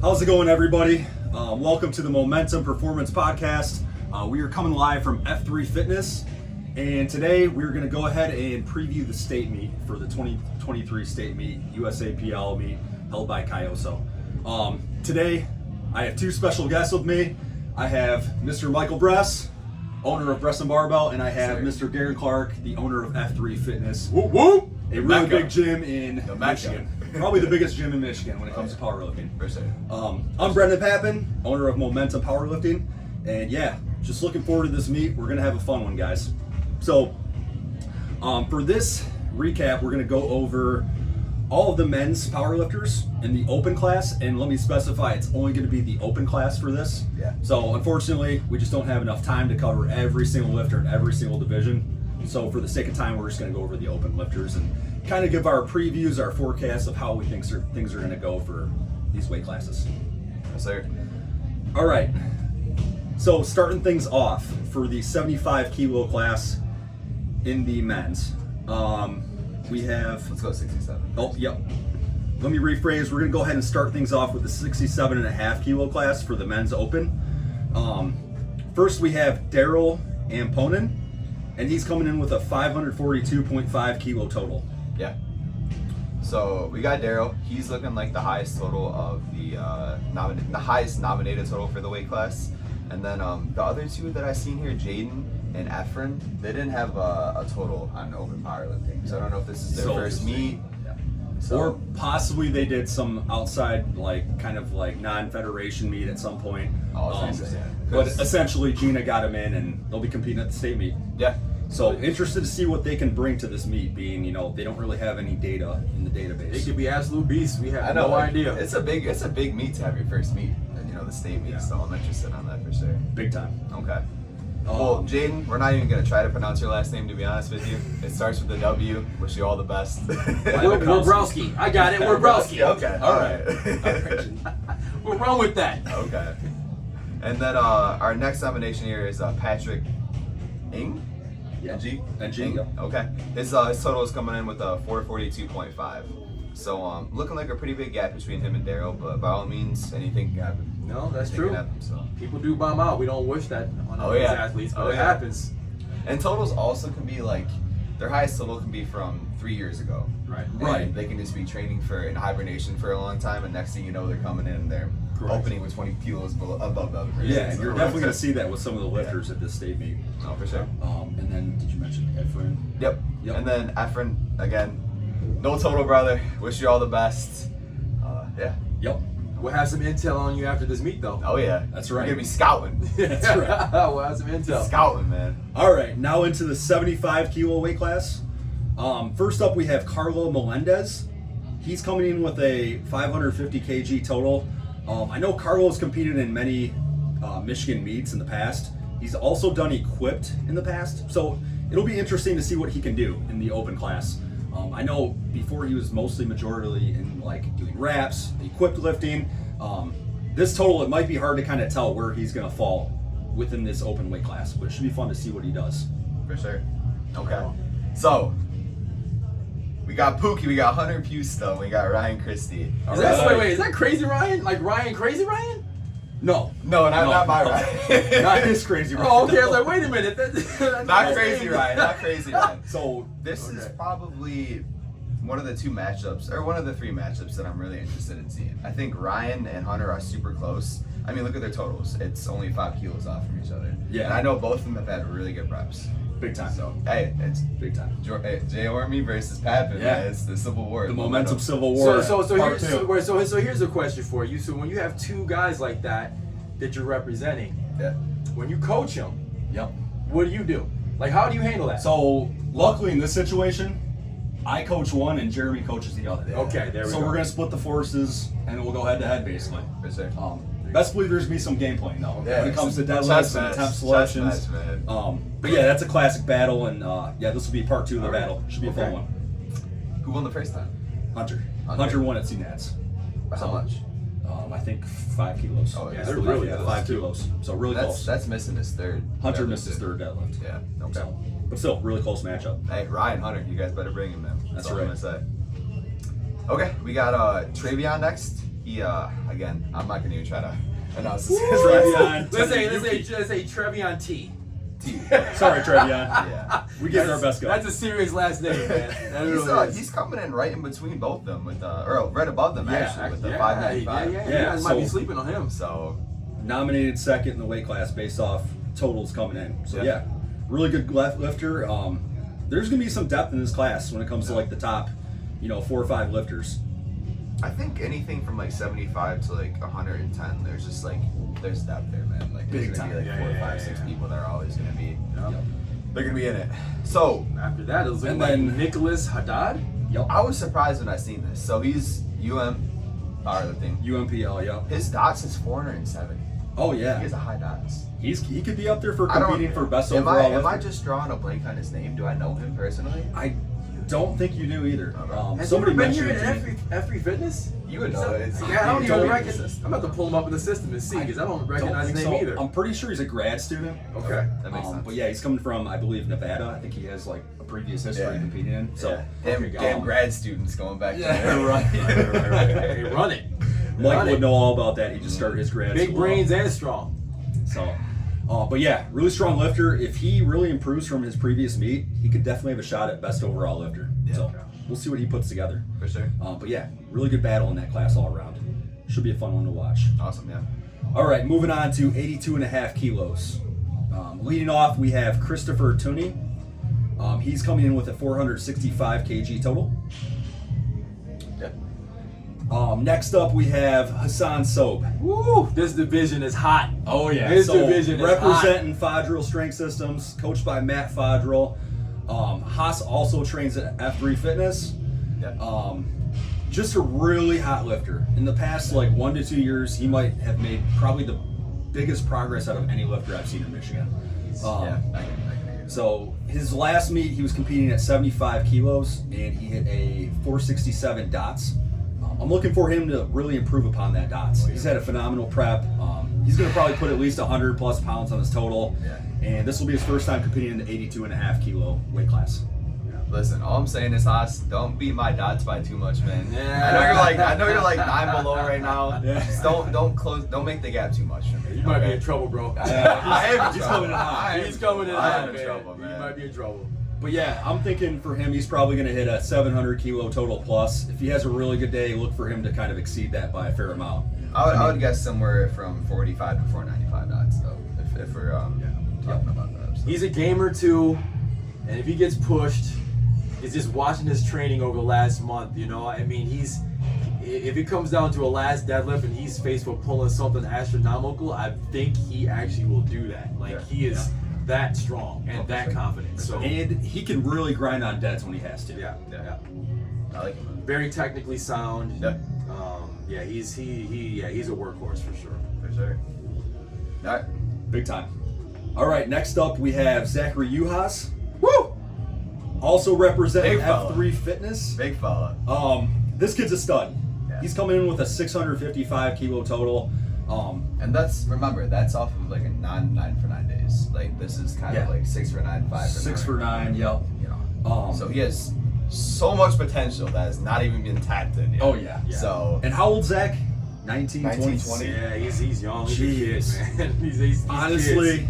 How's it going, everybody? Welcome to the Momentum Performance Podcast. We are coming live from F3 Fitness, and today we're going to go ahead and preview the state meet for the 2023 state meet, USAPL meet held by Cayoso. Today, I have two special guests with me. I have Mr. Michael Bress, owner of Bress and Barbell, and I have Mr. Garrin Clark, the owner of F3 Fitness. Whoop, whoop. A really big gym in Michigan. Probably the biggest gym in Michigan when it comes to powerlifting. I'm Brendan Papin, owner of Momentum Powerlifting, and yeah, just looking forward to this meet. We're gonna have a fun one, guys. So, for this recap, we're gonna go over all of the men's powerlifters in the open class, and let me specify, it's only gonna be the open class for this. Yeah. So, unfortunately, we just don't have enough time to cover every single lifter in every single division. So, for the sake of time, we're just gonna go over the open lifters and kind of give our previews, our forecasts of how we think things are going to go for these weight classes. Yes, sir. All right. So starting things off for the 75 kilo class in the men's, we have. Let's go 67. Oh, yep. Let me rephrase. We're going to go ahead and start things off with the 67.5 kilo class for the men's open. First, we have Daryl Amponin, and he's coming in with a 542.5 kilo total. Yeah. So we got Daryl. He's looking like the highest total of the highest nominated total for the weight class. And then the other two that I seen here, Jaden and Efren, they didn't have a total on open powerlifting. So I don't know if this is their first meet. Yeah. So, or possibly they did some outside, kind of non-federation meet at some point. But essentially, Gina got him in, and they'll be competing at the state meet. Yeah. So interested to see what they can bring to this meet, being they don't really have any data in the database. They could be absolute beasts. We have no idea. It's a big meet to have your first meet, and the state meet. Yeah. So I'm interested on that for sure. Big time. Okay. Well, Jaden, we're not even gonna try to pronounce your last name, to be honest with you. It starts with a W. Wish you all the best. Webrowski. I got it. Webrowski. Okay. All right. We'll run with that. Okay. And then our next nomination here is Patrick Ng. Yeah. Ng. Yep. Okay. His total is coming in with a 442.5. So looking like a pretty big gap between him and Daryl, but by all means, anything can happen. No, that's true. So. People do bomb out. We don't wish that on our athletes, but it happens. And totals also can be their highest total can be from 3 years ago. Right. They can just be training in hibernation for a long time, and next thing you know, they're coming in and they're opening with 20 kilos above the other person. Yeah, and you're definitely going to see that with some of the lifters at this state meet. Oh, for sure. And then, did you mention Efren? Yep. And then Efren, again, no total, brother. Wish you all the best. Yeah. Yep. We'll have some intel on you after this meet, though. Oh, yeah. That's right. You're going to be scouting. That's right. We'll have some intel. Scouting, man. All right, now into the 75 kilo weight class. First up, we have Carlo Melendez. He's coming in with a 550 kg total. I know Carlo's competed in many Michigan meets in the past. He's also done equipped in the past, so it'll be interesting to see what he can do in the open class. I know before he was mostly majorly in doing reps, equipped lifting. This total, it might be hard to kind of tell where he's going to fall within this open weight class, but it should be fun to see what he does. For sure. Okay. So, we got Pookie, we got Hunter Pusto, we got Ryan Christie. Wait, is that Crazy Ryan? Like Ryan Crazy Ryan? No, not my Ryan. Not his Crazy Ryan. Oh, okay. I was like, wait a minute. Not Crazy Ryan. Not Crazy Ryan. So this is probably one of the two matchups, or one of the three matchups that I'm really interested in seeing. I think Ryan and Hunter are super close. I mean, look at their totals. It's only 5 kilos off from each other. Yeah. And I know both of them have had really good reps. Big time. So, hey, it's big time. J Army versus Papin. Yeah. Man. It's the Civil War. The Momentum Civil War. So here's a question for you. So when you have two guys like that you're representing, when you coach them, what do? Like, how do you handle that? So luckily in this situation, I coach one and Jeremy coaches the other. Okay, there we go. So we're gonna split the forces and we'll go head to head basically. For sure. Best believe there's gonna be some game playing though when it comes to deadlifts and attempt selections. But yeah, that's a classic battle, and this will be part 2 of the battle. Should be a fun one. Who won the first time? Hunter won at CNATS. How much? I think 5 kilos. Oh, yeah, they're really close. 5 kilos. So really close. That's missing his third. Hunter missed his third deadlift. Yeah. Okay. So, but still, really close matchup. Hey, Ryan, Hunter, you guys better bring him, man. That's all right. I'm gonna say. Okay, we got Travion next. He again, I'm not gonna even try to announce this. Trevion. Let's say Trevion T. Sorry, Trevion. Yeah. We give it our best go. That's a serious last name, man. That really is. He's coming in right in between both of them with or right above them actually with the yeah, 595. Yeah, you guys might be sleeping on him. So nominated second in the weight class based off totals coming in. So Yeah. yeah, really good lifter. There's gonna be some depth in this class when it comes to like the top, 4 or 5 lifters. I think anything from like 75 to like 110, there's just like there's depth there, man. Like Big there's gonna be time. like 4, 5, 6 people that are always gonna be. Yep. They're gonna be in it. So After that, it was And like then- Nicholas Haddad. Yep. I was surprised when I seen this. So he's powerlifting. UMPL. Yep. His dots is 470. Oh He yeah. has a high dots. He could be up there for I don't- competing for best Am overall. I lifter. just drawing a blank on his name? Do I know him personally? I don't think you do either. Okay. Has Somebody he ever been here mentioned it at to me. F3 Fitness? You would know it. Yeah, I don't even Don't- recognize. I'm about to pull him up in the system and see because I don't recognize his think name so. either. I'm pretty sure he's a grad student. Okay. That makes sense. But yeah, he's coming from, I believe, Nevada. I think he has like a previous history Yeah. competing in. So damn, Okay, damn go. grad students going back Yeah, there. right. Hey, run it. Mike Run would it. know all about that. He just started his grad Big school. brains and strong. So, but yeah, really strong lifter. If he really improves from his previous meet, he could definitely have a shot at best overall lifter. Yeah. So we'll see what he puts together. For sure. But yeah, really good battle in that class all around. Should be a fun one to watch. Awesome, yeah. All right, moving on to 82.5 kilos. Leading off, we have Christopher Tooney. He's coming in with a 465 kg total. Yeah. Next up, we have Hassan Sobe. Woo! This division is hot. Oh yeah, This division is representing Fodrell Strength Systems, coached by Matt Fodrell. Haas also trains at F3 Fitness. Yeah. Just a really hot lifter. In the past, like 1 to 2 years, he might have made probably the biggest progress out of any lifter I've seen in Michigan. Yeah, I can agree. So his last meet, he was competing at 75 kilos, and he hit a 467 dots. I'm looking for him to really improve upon that dots. He's had a phenomenal prep. He's going to probably put at least 100 plus pounds on his total, Yeah. and this will be his first time competing in the 82.5 kilo weight class. Listen, all I'm saying is, Haas, don't beat my dots by too much, man. Yeah. I know you're like 9 below right now. Yeah. Just don't make the gap too much for me. You might be okay? in trouble, bro. I am in He's trouble. coming in hot. He's coming in I hot, am in man. trouble, You man. might be in trouble. But yeah, I'm thinking for him, he's probably going to hit a 700 kilo total plus. If he has a really good day, look for him to kind of exceed that by a fair amount. I would guess somewhere from 45 to 495 dots, though, if we're talking about that. So. He's a gamer too, and if he gets pushed, it's just watching his training over the last month. I mean, if it comes down to a last deadlift and he's faced with pulling something astronomical, I think he actually will do that. Like he is that strong and that confident. So And he can really grind on deads when he has to. yeah. I like him. Very technically sound. Yeah. He's a workhorse for sure. For sure. All right. Big time. All right, next up we have Zachary Uhas. Woo! Also representing Big fella. F3 Fitness. Big fella. This kid's a stud. Yeah. He's coming in with a 655 kilo total. And remember, that's off of like a 9 for 9 days. Like this is kind of like 6 for 9, 5 for 9. 6 for 9, yep. So he has so much potential that has not even been tapped in yet. Oh yeah. So And how old Zach? 19, 19, 20? 20. Yeah, he's young. He's a kid, Jeez. man. He's Honestly, kids.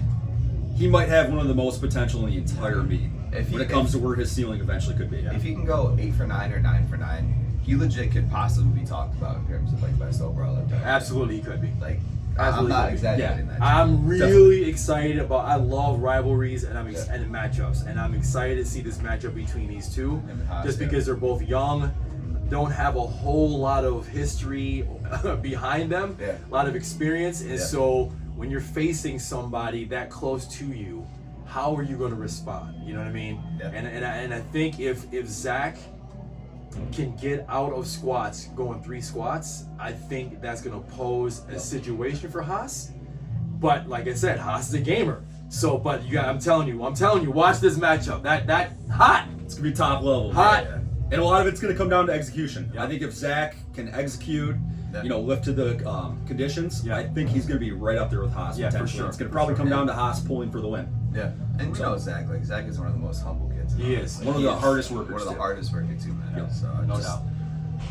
he might have one of the most potential in the entire meet If he- when it comes to where his ceiling eventually could be. if he can go 8 for 9 or 9 for 9, he legit could possibly be talked about in terms of like best overall lifter. Absolutely, he could be. Like I'm Absolutely. not exaggerating Yeah. that. I'm really excited about. I love rivalries and and matchups, and I'm excited to see this matchup between these two, Him and Haas, just yeah. because they're both young, don't have a whole lot of history behind them, Yeah. a lot of experience, and Yeah. so when you're facing somebody that close to you, how are you going to respond? You know what I mean? Yeah. And I think if Zach can get out of squats going 3 squats, I think that's going to pose a situation for Haas. But like I said, Haas is a gamer. So, but I'm telling you, watch this matchup. That hot. It's going to be top level. Hot. Yeah. And a lot of it's going to come down to execution. Yeah. I think if Zach can execute, Yeah. lift to the conditions, Yeah. I think he's going to be right up there with Haas Yeah, for potentially. sure. It's going to For probably sure. come down to Haas pulling for the win. Yeah. And you know Zach, like Zach is one of the most humble kids. He is. One of the hardest workers. One of the too. hardest workers too, man. Yep. So No just doubt.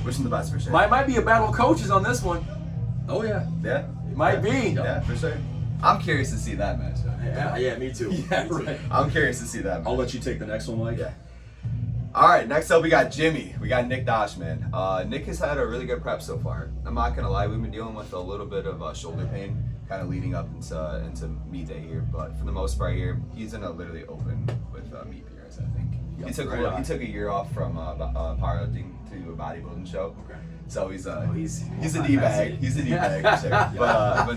Wish him the best for sure. Might be a battle of coaches on this one. Oh yeah. Yeah. It might be. Yeah, for sure. I'm curious to see that match. Yeah, me too. Yeah, Me too. right. I'm curious to see that match. I'll let you take the next one, Mike. Yeah. All right, next up we got Jimmy. We got Nick Doshman. Nick has had a really good prep so far. I'm not gonna lie, we've been dealing with a little bit of shoulder pain, kind of leading up into meet day here. But for the most part here, he's gonna literally open with meet PRs, I think. Yep, He took a year off from powerlifting to a bodybuilding show. Okay. So he's a multifaceted. D bag. He's a D bag for sure. But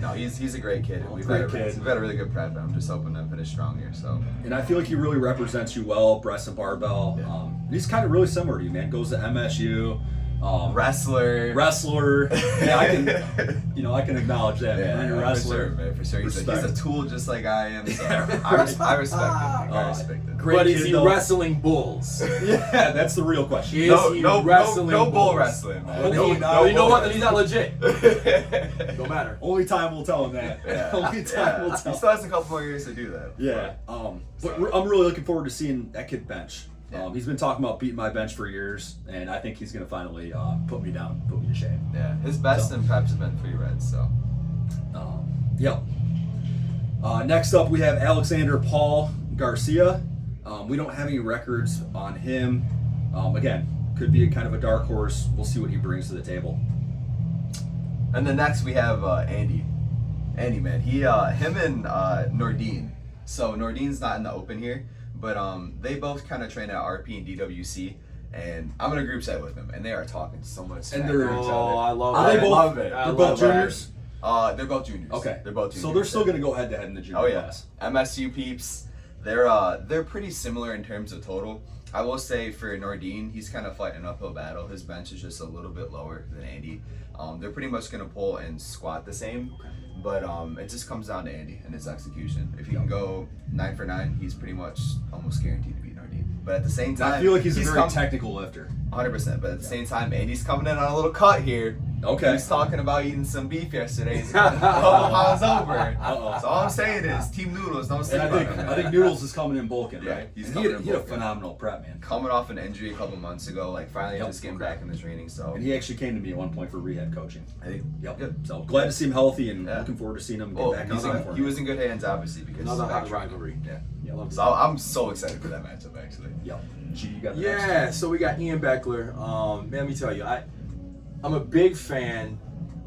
no, he's a great kid. We've had a really good prep. I'm just hoping to finish strong here. So. And I feel like he really represents you well, Bress and Barbell. He's kind of really similar to you, man. Goes to MSU. Wrestler. Yeah, I can acknowledge that, man. You're a wrestler. For sure. He's a tool just like I am. So Yeah, I respect it. I respect it. Great But is kid, he though. wrestling bulls? Yeah, that's the real question. Is he wrestling no bull bulls? wrestling, man. Well, No, you no know bull what? Then he's not legit. Don't matter. Only time will tell him that. Yeah. Only time will He tell. still has a couple more years to do that. Yeah. But I'm really looking forward to seeing that kid bench. Yeah. He's been talking about beating my bench for years, and I think he's going to finally put me down, put me to shame. Yeah. His best So. in preps have been 3 reds, so. Yep. Next up, we have Alexander Paul Garcia. We don't have any records on him. Again, could be a kind of a dark horse. We'll see what he brings to the table. And then next we have Andy. Andy, man. Him and Nordine. So Nordine's not in the open here, but they both kind of train at RP and DWC. And I'm in a group set with them, and they are talking so much smack And they're- to each Oh, other. I love Are it. they both? love it. I They're love both it. juniors. They're both juniors. Okay. They're both juniors. So they're still going to go head to head in the junior Oh yeah, class. MSU peeps. They're pretty similar in terms of total. I will say for Nordine, he's kind of fighting an uphill battle. His bench is just a little bit lower than Andy. They're pretty much gonna pull and squat the same, but it just comes down to Andy and his execution. If he can go 9 for 9, he's pretty much almost guaranteed to beat Nordine. But at the same time, I feel like he's a very technical lifter. 100%. But at the same time, Andy's coming in on a little cut here. Okay. He was talking about eating some beef yesterday. He's a couple pounds over. Uh-oh. So all I'm saying is, Team Noodles, don't sleep And on him. I think Noodles is coming in bulking, Yeah, right? he's And coming he in had a bulking. phenomenal prep, man. Coming off an injury a couple months ago, like finally Yep. just getting back in the training. So And he actually came to me at one point for rehab coaching. I think Yep. good. So glad to see him healthy and Yeah. looking forward to seeing him get Well, back on the he was in good hands, obviously, because Another he's hot back training. rivalry. Yeah. Yep. Love So I'm so excited for that matchup, actually. Yep. G, you got the Yeah, next so we got Ian Beckler. Man, let me tell you, I'm a big fan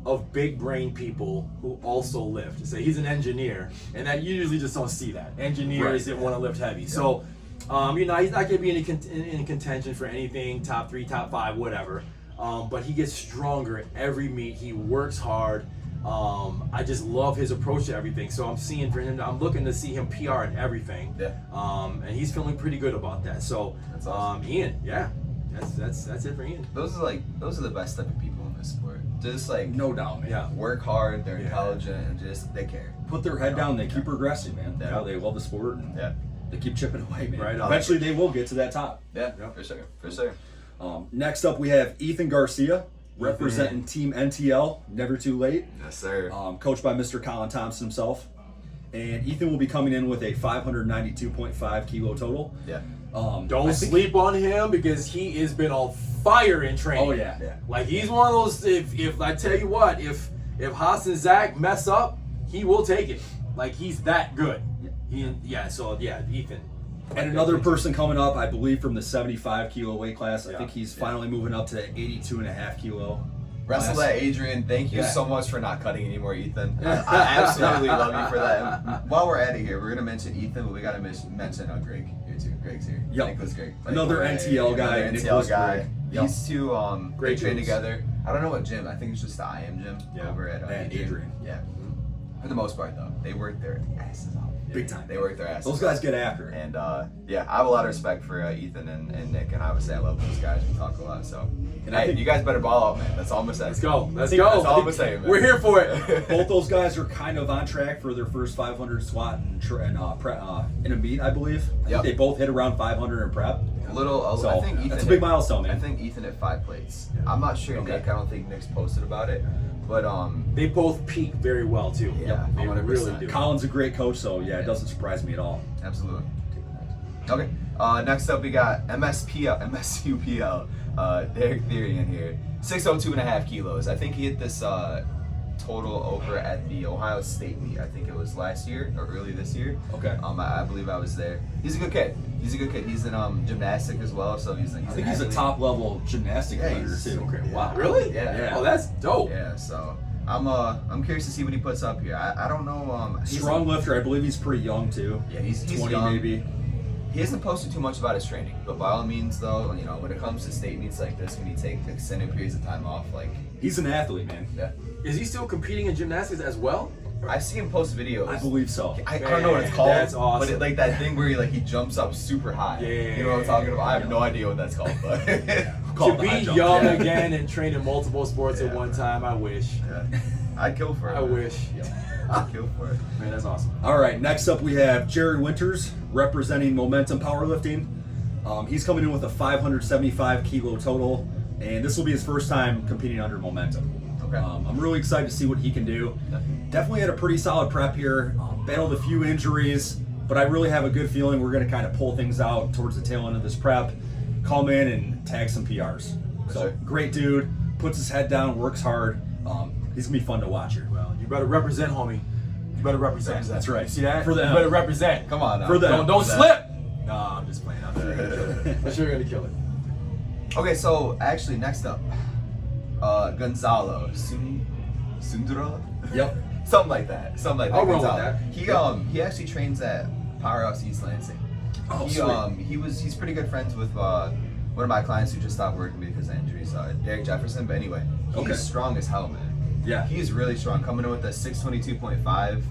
of big brain people who also lift. So he's an engineer, and that you usually just don't see that. Engineers that want to lift heavy. So, he's not going to be in contention for anything, top 3, top 5, whatever. But he gets stronger at every meet. He works hard. I just love his approach to everything. So I'm looking to see him PR in everything. Yeah. And he's feeling pretty good about that. So, That's awesome. Ian, yeah, that's it for Ian. Those are the best type of people in this sport. Just like No doubt, man. Yeah. work hard, they're Yeah. intelligent, and just they care. Put their head down, they keep progressing, man. Yeah. You know, they love the sport and Yeah. they keep chipping away, man. Right on. Eventually they will get to that top. Yeah. Yeah. For sure. For sure. Next up we have Ethan Garcia, representing Team NTL, Never Too Late, Yes, sir. coached by Mr. Colin Thompson himself. And Ethan will be coming in with a 592.5 kilo total. Yeah. Don't sleep on him because he has been on fire in training. Oh yeah. Yeah. Like he's one of those. If I tell you what, if Haas and Zach mess up, he will take it. Like he's that good. Ethan. And another person coming up, I believe, from the 75 kilo weight class. I Yeah. think he's finally moving up to the 82.5 kilo. Wrestle class. that, Adrian. Thank you Yeah. so much for not cutting anymore, Ethan. I absolutely love you for that. And while we're at it here, we're gonna mention Ethan, but we gotta mention Greg here too. Greg's here. Yep. Nicholas Greg. Another NTL guy, Another NTL Nicholas guy. Greg. Yep. These two, they Great train dudes. together. I don't know what gym. I think it's just the IM gym Yeah. over at And Adrian. Yeah. For the most part, though, they work their asses off. Big time. They work their asses Those guys get after it. And yeah, I have a lot of respect for Ethan and Nick, and obviously I love those guys. We talk a lot, so And I think- you guys better ball out, man. That's all I'm gonna say. Let's go. Let's think go. That's all I'm gonna say, man. We're here for it. Both those guys are kind of on track for their first 500 squat in a meet, I believe. I Yep. think they both hit around 500 in prep. So I think Ethan. that's a big milestone, man. I think Ethan hit 5 plates. Yeah. I'm not sure Okay. Nick. I don't think Nick's posted about it, but They both peak very well too. Yeah, they 100%. really do. Colin's a great coach, so yeah, it doesn't surprise me at all. absolutely. Okay. Next up we got MSUPL. Derek Theory in here. 602.5 kilos. I think he hit this total over at the Ohio State meet. I think it was last year or early this year. Okay. I believe I was there. He's a good kid. He's in gymnastics as well, so he's I think he's a top level gymnastic player too. Okay. Wow. Really? Yeah. Oh, that's dope. Yeah. So I'm curious to see what he puts up here. I don't know. Strong lifter. I believe he's pretty young too. Yeah, he's 20 young. maybe. He hasn't posted too much about his training, but by all means, though, you know, when it comes to state meets like this, when you take extended periods of time off, like He's an athlete, man. yeah, Is he still competing in gymnastics as well? I see him post videos. I believe so. I don't know what it's Man, called. that's awesome. But like that thing where he jumps up super high. Yeah. You know what I'm talking about? I have no idea what that's called, but Called To the high be jump. young Yeah. again and train in multiple sports at Yeah. one time, I wish. yeah. I'd kill for it. I man. wish. I'd kill for it. Man, that's awesome. All right, next up we have Jerry Winters representing Momentum Powerlifting. He's coming in with a 575 kilo total, and this will be his first time competing under Momentum. Okay. I'm really excited to see what he can do. Yeah. Definitely had a pretty solid prep here. Battled a few injuries, but I really have a good feeling we're going to kind of pull things out towards the tail end of this prep, come in and tag some PRs. So Sure. great dude, puts his head down, works hard. He's gonna be fun to watch here. Well, you better represent, homie. You better represent. That's right. You see that? For them. You better represent. Come on now. For them. Don't For them. slip. No, I'm just playing. I'm sure you're gonna kill it. I'm sure you're gonna kill it. Okay, so actually next up, Gonzalo Sundra. Yep. Something like that. I'll roll with Gonzalo. that. He actually trains at Powerhouse East Lansing. Oh, He's pretty good friends with one of my clients who just stopped working because of injuries, Derek Jefferson. But anyway, he's Okay. strong as hell, man. Yeah. He's really strong. Coming in with a 622.5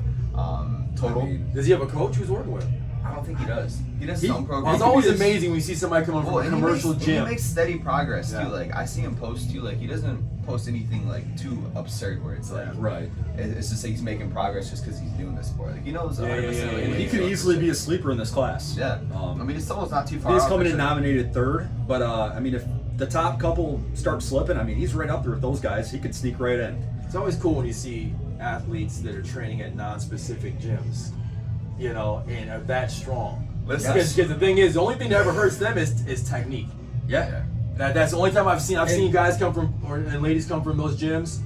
total. I mean, Does he have a coach who's working with him? I don't think he does. He does He- some Well, programs. it's always He is- amazing when you see somebody coming from a and commercial he gym. makes steady progress Yeah. too. Like I see him post too. Like he doesn't post anything like too absurd where it's like right. it's just like he's making progress just because he's doing this sport. Like he knows. Yeah, 100% yeah, what yeah, he's He could doing. easily be a sleeper in this class. Yeah. I mean, his total's not too far. He's off, coming for in sure. nominated third, but I mean, if the top couple start slipping, I mean, he's right up there with those guys. He could sneak right in. It's always cool when you see athletes that are training at non-specific gyms, you know, and are that strong. Listen. Because the thing is, the only thing that ever hurts them is technique. Yeah. That's the only time I've seen guys come from and ladies come from those gyms,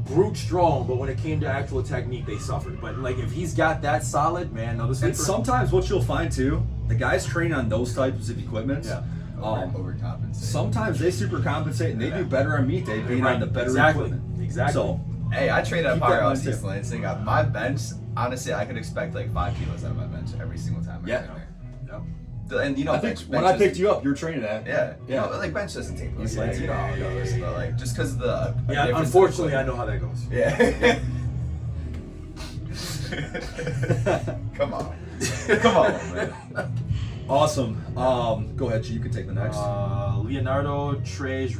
brute strong. But when it came to actual technique, they suffered. But like if he's got that solid, man, no, the sleeper. And sometimes what you'll find too, the guys training on those types of equipment, Yeah. Overcompensate. sometimes they super compensate and they Yeah. do better on meet day being Right. on the better Exactly. equipment. Exactly. So Hey, I train at Keep that Powerhouse in mind, East too. Lansing. My bench, honestly, I could expect like 5 kilos out of my bench every single time I Yeah. train there. Yep. And you know, I think bench when I is- picked you up, you were training at. Yeah, Yeah. You know, like bench doesn't take much. East Like, you know how it Lansing. goes, but like just because of the Yeah, difference in unfortunately, I equipment. know how that goes. Yeah. Come on, come on, man. Awesome. Go ahead, G. You can take the next. Leonardo Trejo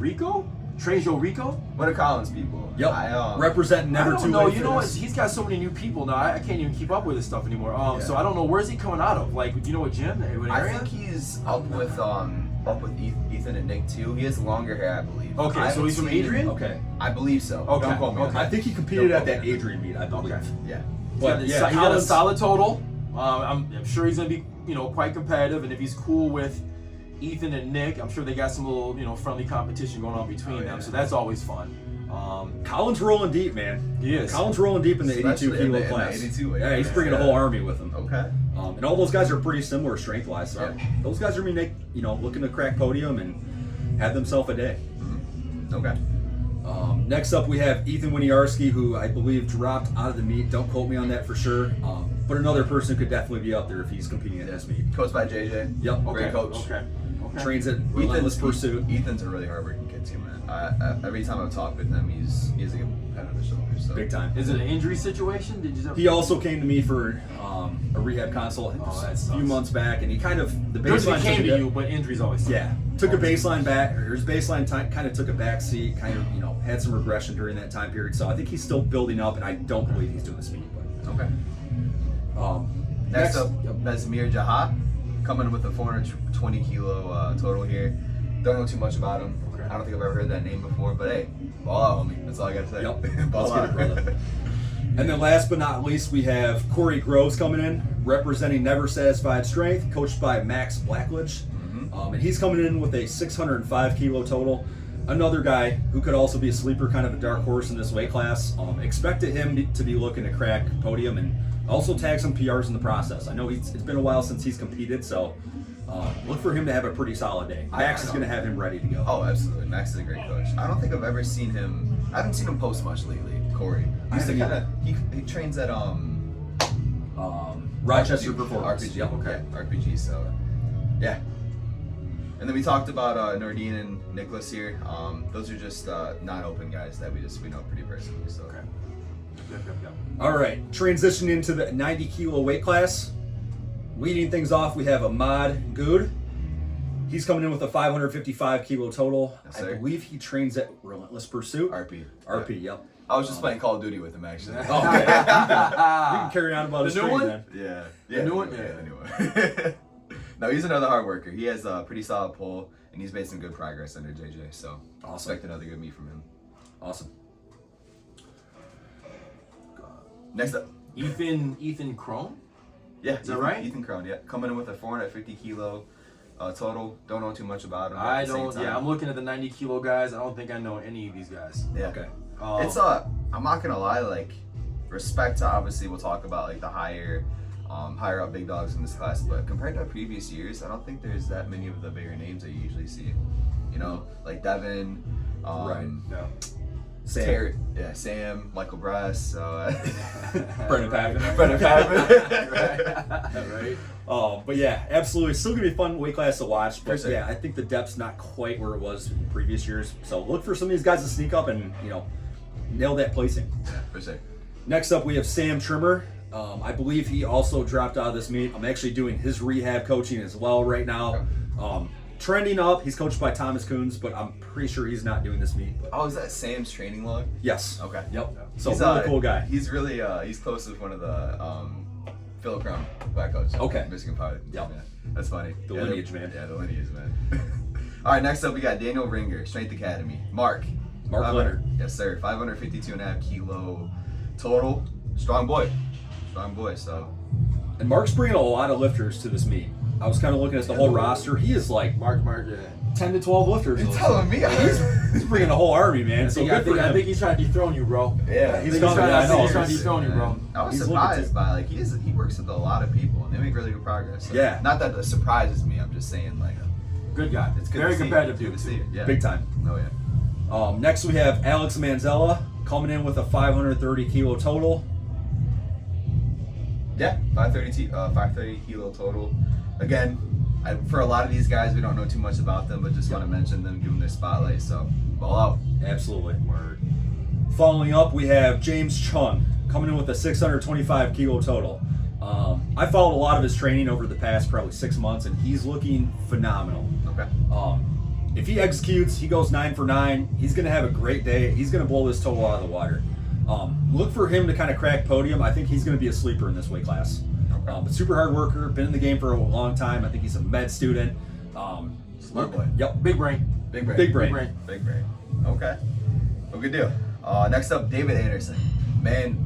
Rico. What are Collins people? Yep. Represent I never don't too know. late. You know what? He's got so many new people now. I can't even keep up with his stuff anymore. Yeah. So I don't know. Where's he coming out of? Like, do you know what gym? What I area? think he's up with Ethan and Nick too. He has longer hair, I believe. Okay, I so haven't he's from seen- Adrian? Okay. I believe so. Okay, Don't quote me. on okay. I that. think he competed at Don't that quote me. Adrian meet, I believe. Okay. Yeah. But He yeah, got a Collins- solid total. I'm sure he's gonna be, quite competitive. And if he's cool with Ethan and Nick, I'm sure they got some little, friendly competition going on between them. yeah. So that's always fun. Collins rolling deep, man. He is. Collins rolling deep in the 82 Especially in kilo the class. 82 weight yeah, he's class, bringing a yeah. whole army with him. Okay. And all those guys are pretty similar strength wise. So Yeah. those guys are gonna be looking to crack podium and have themselves a day. Okay. Next up, we have Ethan Winiarski, who I believe dropped out of the meet. Don't quote me on that for sure. But another person could definitely be up there if he's competing in this meet. Coached by JJ. Yep. Great coach. Okay. Trains at Relentless Pursuit. Ethan's a really hardworking kid too, man. Every time I've talked with him, he's a good head on his shoulders. So. Big time. Is it an injury situation? Did you? He also came to me for a rehab consult I think Oh, that a few sucks. months back, and he kind of the Good baseline he came took a to bit- you, but injuries always. suck. Yeah, took a baseline back, or his baseline time kind of took a back seat, kind of had some regression during that time period. So I think he's still building up, and I don't believe he's doing this meet. Okay. But Next up, yep. Mesmir Jahat, coming with a 420 kilo total here. Don't know too much about him. Okay. I don't think I've ever heard that name before, but hey, ball out, homie. That's all I gotta say. Yep. Ball Let's get out. it, brother. And then last but not least, we have Corey Groves coming in, representing Never Satisfied Strength, coached by Max Blackledge. And he's coming in with a 605 kilo total. Another guy who could also be a sleeper, kind of a dark horse in this weight class. Expected him to be looking to crack podium and also tag some PRs in the process. I know it's been a while since he's competed, so look for him to have a pretty solid day. Max is going to have him ready to go. Oh, absolutely. Max is a great coach. I don't think I've ever seen him. I haven't seen him post much lately. Corey. He used to kind of. He trains at Rochester Performance. RPG. Yep. Okay. RPG. So, yeah. And then we talked about Nordine and Nicholas here. Those are just non-open guys that we know pretty personally. So. Okay. All right, transitioning into the 90 kilo weight class. Leading things off, we have Ahmad Good. He's coming in with a 555 kilo total. Yes, I sir. believe he trains at Relentless Pursuit. RP. RP, yep. I was just playing Call of Duty with him actually. Oh, okay. We can carry on about his new training one? then. Yeah. The new one? Yeah, Yeah. the new one. No, he's another hard worker. He has a pretty solid pull, and he's made some good progress under JJ. So, I'll expect another good meet from him. Awesome. Next up. Ethan Crone? Yeah, Is that right? Ethan Crone, yeah. Coming in with a 450 kilo total. Don't know too much about him. I at the same don't. time. Yeah, I'm looking at the 90 kilo guys. I don't think I know any of these guys. Yeah. Okay. It's I'm not gonna lie, like, respect to, obviously we'll talk about like the higher up big dogs in this class, but compared to previous years, I don't think there's that many of the bigger names that you usually see. You know, like Devin, Right. No. Sam. Sam, Michael Bress, so Brendan Papin. Brendan Papin. Right. But yeah, absolutely. Still gonna be a fun weight class to watch. But For sure. yeah, I think the depth's not quite where it was in previous years. So look for some of these guys to sneak up and nail that placing. Yeah, for sure. Next up, we have Sam Trimmer. I believe he also dropped out of this meet. I'm actually doing his rehab coaching as well right now. Trending up. He's coached by Thomas Coons, but I'm pretty sure he's not doing this meet. Oh, is that Sam's training log? Yes. Okay. Yep. So He's really cool guy. He's really he's close with one of the Phil Crum back coach. Okay. Michigan Pilot. Yep. Yeah. That's funny. The Yeah, lineage, man. Yeah, the lineage, man. All right, next up we got Daniel Ringer, Strength Academy. Mark 500. Leonard. Yes, sir. 552.5 kilo total. Strong boy. So And Mark's bringing a lot of lifters to this meet. I was kind of looking at the whole roster. He is like Mark, yeah. 10 to 12 lifters. you're telling me. He's bringing a whole army, man. So good for I him. think he's trying to dethrone you, bro. Yeah, He's He's coming. trying, I know. he's trying to dethrone you, bro. I was He's surprised looking to- by like he works with a lot of people and they make really good progress. So, Yeah. Not that it surprises me. I'm just saying like Good guy. it's good Very to see. competitive Good dude. to see. Yeah. Big time. Oh yeah. Next, we have Alex Manzella coming in with a 530 kilo total. Yeah, 530 kilo total. Again, for a lot of these guys, we don't know too much about them, but just want to mention them, give them their spotlight. So, ball out. Absolutely. Word. Following up, we have James Chung coming in with a 625 kilo total. I followed a lot of his training over the past probably 6 months, and he's looking phenomenal. Okay. If he executes, he goes 9 for 9. He's going to have a great day. He's going to blow this total out of the water. Look for him to kind of crack podium. I think he's going to be a sleeper in this weight class. But super hard worker, been in the game for a long time. I think he's a med student. Smart boy. Yep. Big brain. Big brain. Big brain. Big brain. Big brain. Okay. Well, good deal. Next up, David Anderson. Man,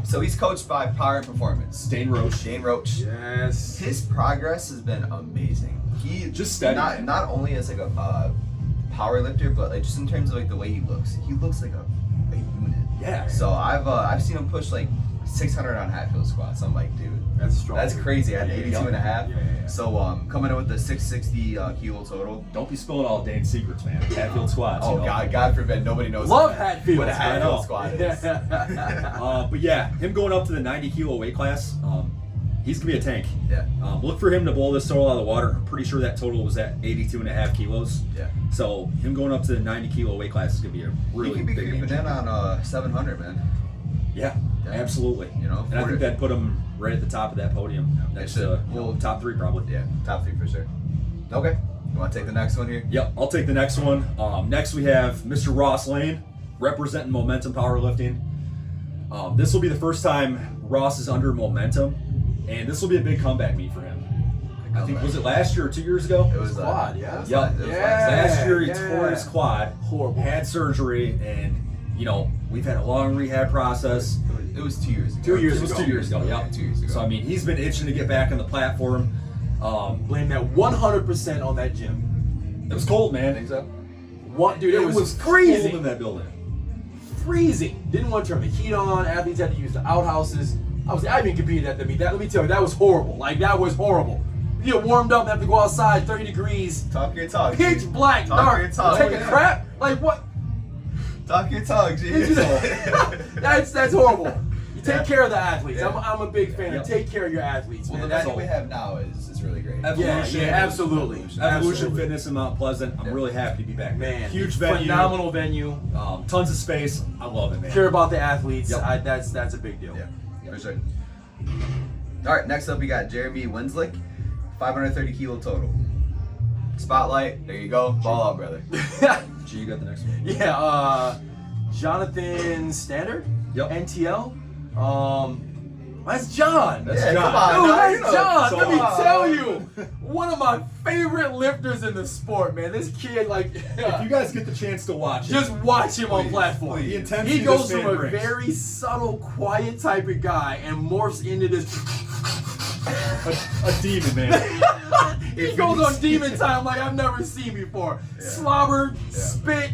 so he's coached by Power and Performance. Dane Roach. Dane Roach. Yes. His progress has been amazing. He Just steady, man. not only as like a power lifter, but like just in terms of like the way he looks like a unit. Yeah. So I've seen him push like 600 on Hatfield squats. I'm like, dude, That's strong. that's crazy at 82 and a half. Yeah. So coming in with the 660 kilo total. Don't be spilling all Dane's secrets, man. Hatfield squats. Oh you know? God forbid nobody knows Love what Hatfield. what a I Hatfield know. squat is. But yeah, him going up to the 90 kilo weight class, he's gonna be a tank. Yeah. Look for him to blow this total out of the water. I'm pretty sure that total was at 82.5 kilos. Yeah. So him going up to the 90 kilo weight class is gonna be a He really could be big creeping game. in on 700, man. Yeah, Yeah. absolutely. You know, and I think for- that'd put him right at the top of that podium. Next should. to Well, top 3 probably. Yeah, top 3 for sure. Okay. You want to take the next one here? Yep, I'll take the next one. Next we have Mr. Ross Lane representing Momentum Powerlifting. This will be the first time Ross is under Momentum, and this will be a big comeback meet for him. I think, was it last year or 2 years ago? It was Quad, yeah. It was Yep. last- it was Yeah. last- Last year he Yeah. tore his quad, Horrible. had surgery, and we've had a long rehab process. It was 2 years ago. 2 years It was ago. 2 years ago, Yeah, yep. 2 years ago. So I mean, he's been itching to get back on the platform. Blame that 100% on that gym. It was cold, I man. think so. What, dude? It was cold freezing. in that building. Freezing. Didn't want to turn the heat on. Athletes had to use the outhouses. I even competed at that meet. Let me tell you, that was horrible. Like, that was horrible. You get warmed up, have to go outside, 30 degrees, Talk your talk. pitch G. black, Talk dark. your talk. Take a crap? Like, what? Talk your talk, G. That's horrible. You take Yeah. care of the athletes. Yeah. I'm a big fan Yep. of take care of your athletes, Well, man. the That's venue we have now is really great. Evolution. Yeah, absolutely. Evolution Absolutely. Fitness in Mount Pleasant. I'm Yeah. really happy to be back. Man, Huge venue. phenomenal venue. Tons of space. I love it, man. Care about the athletes. Yep. That's a big deal. Yeah, for sure. All right, next up we got Jeremy Winslick, 530 kilo total. Spotlight, there you go. Ball out, brother. G, you got the next one. Yeah, Jonathan Standard, Yep. NTL. That's John. That's Yeah, John. come on. Dude, now, that's you know, John. so Let me come on. tell you, one of my favorite lifters in the sport, man. This kid, like, If you guys get the chance to watch just watch him on Please, platform. please. The intensity He goes this from man a brings. very subtle, quiet type of guy and morphs into this. a demon, man. He goes on demon time like I've never seen before. Yeah. Slobber, Yeah. spit.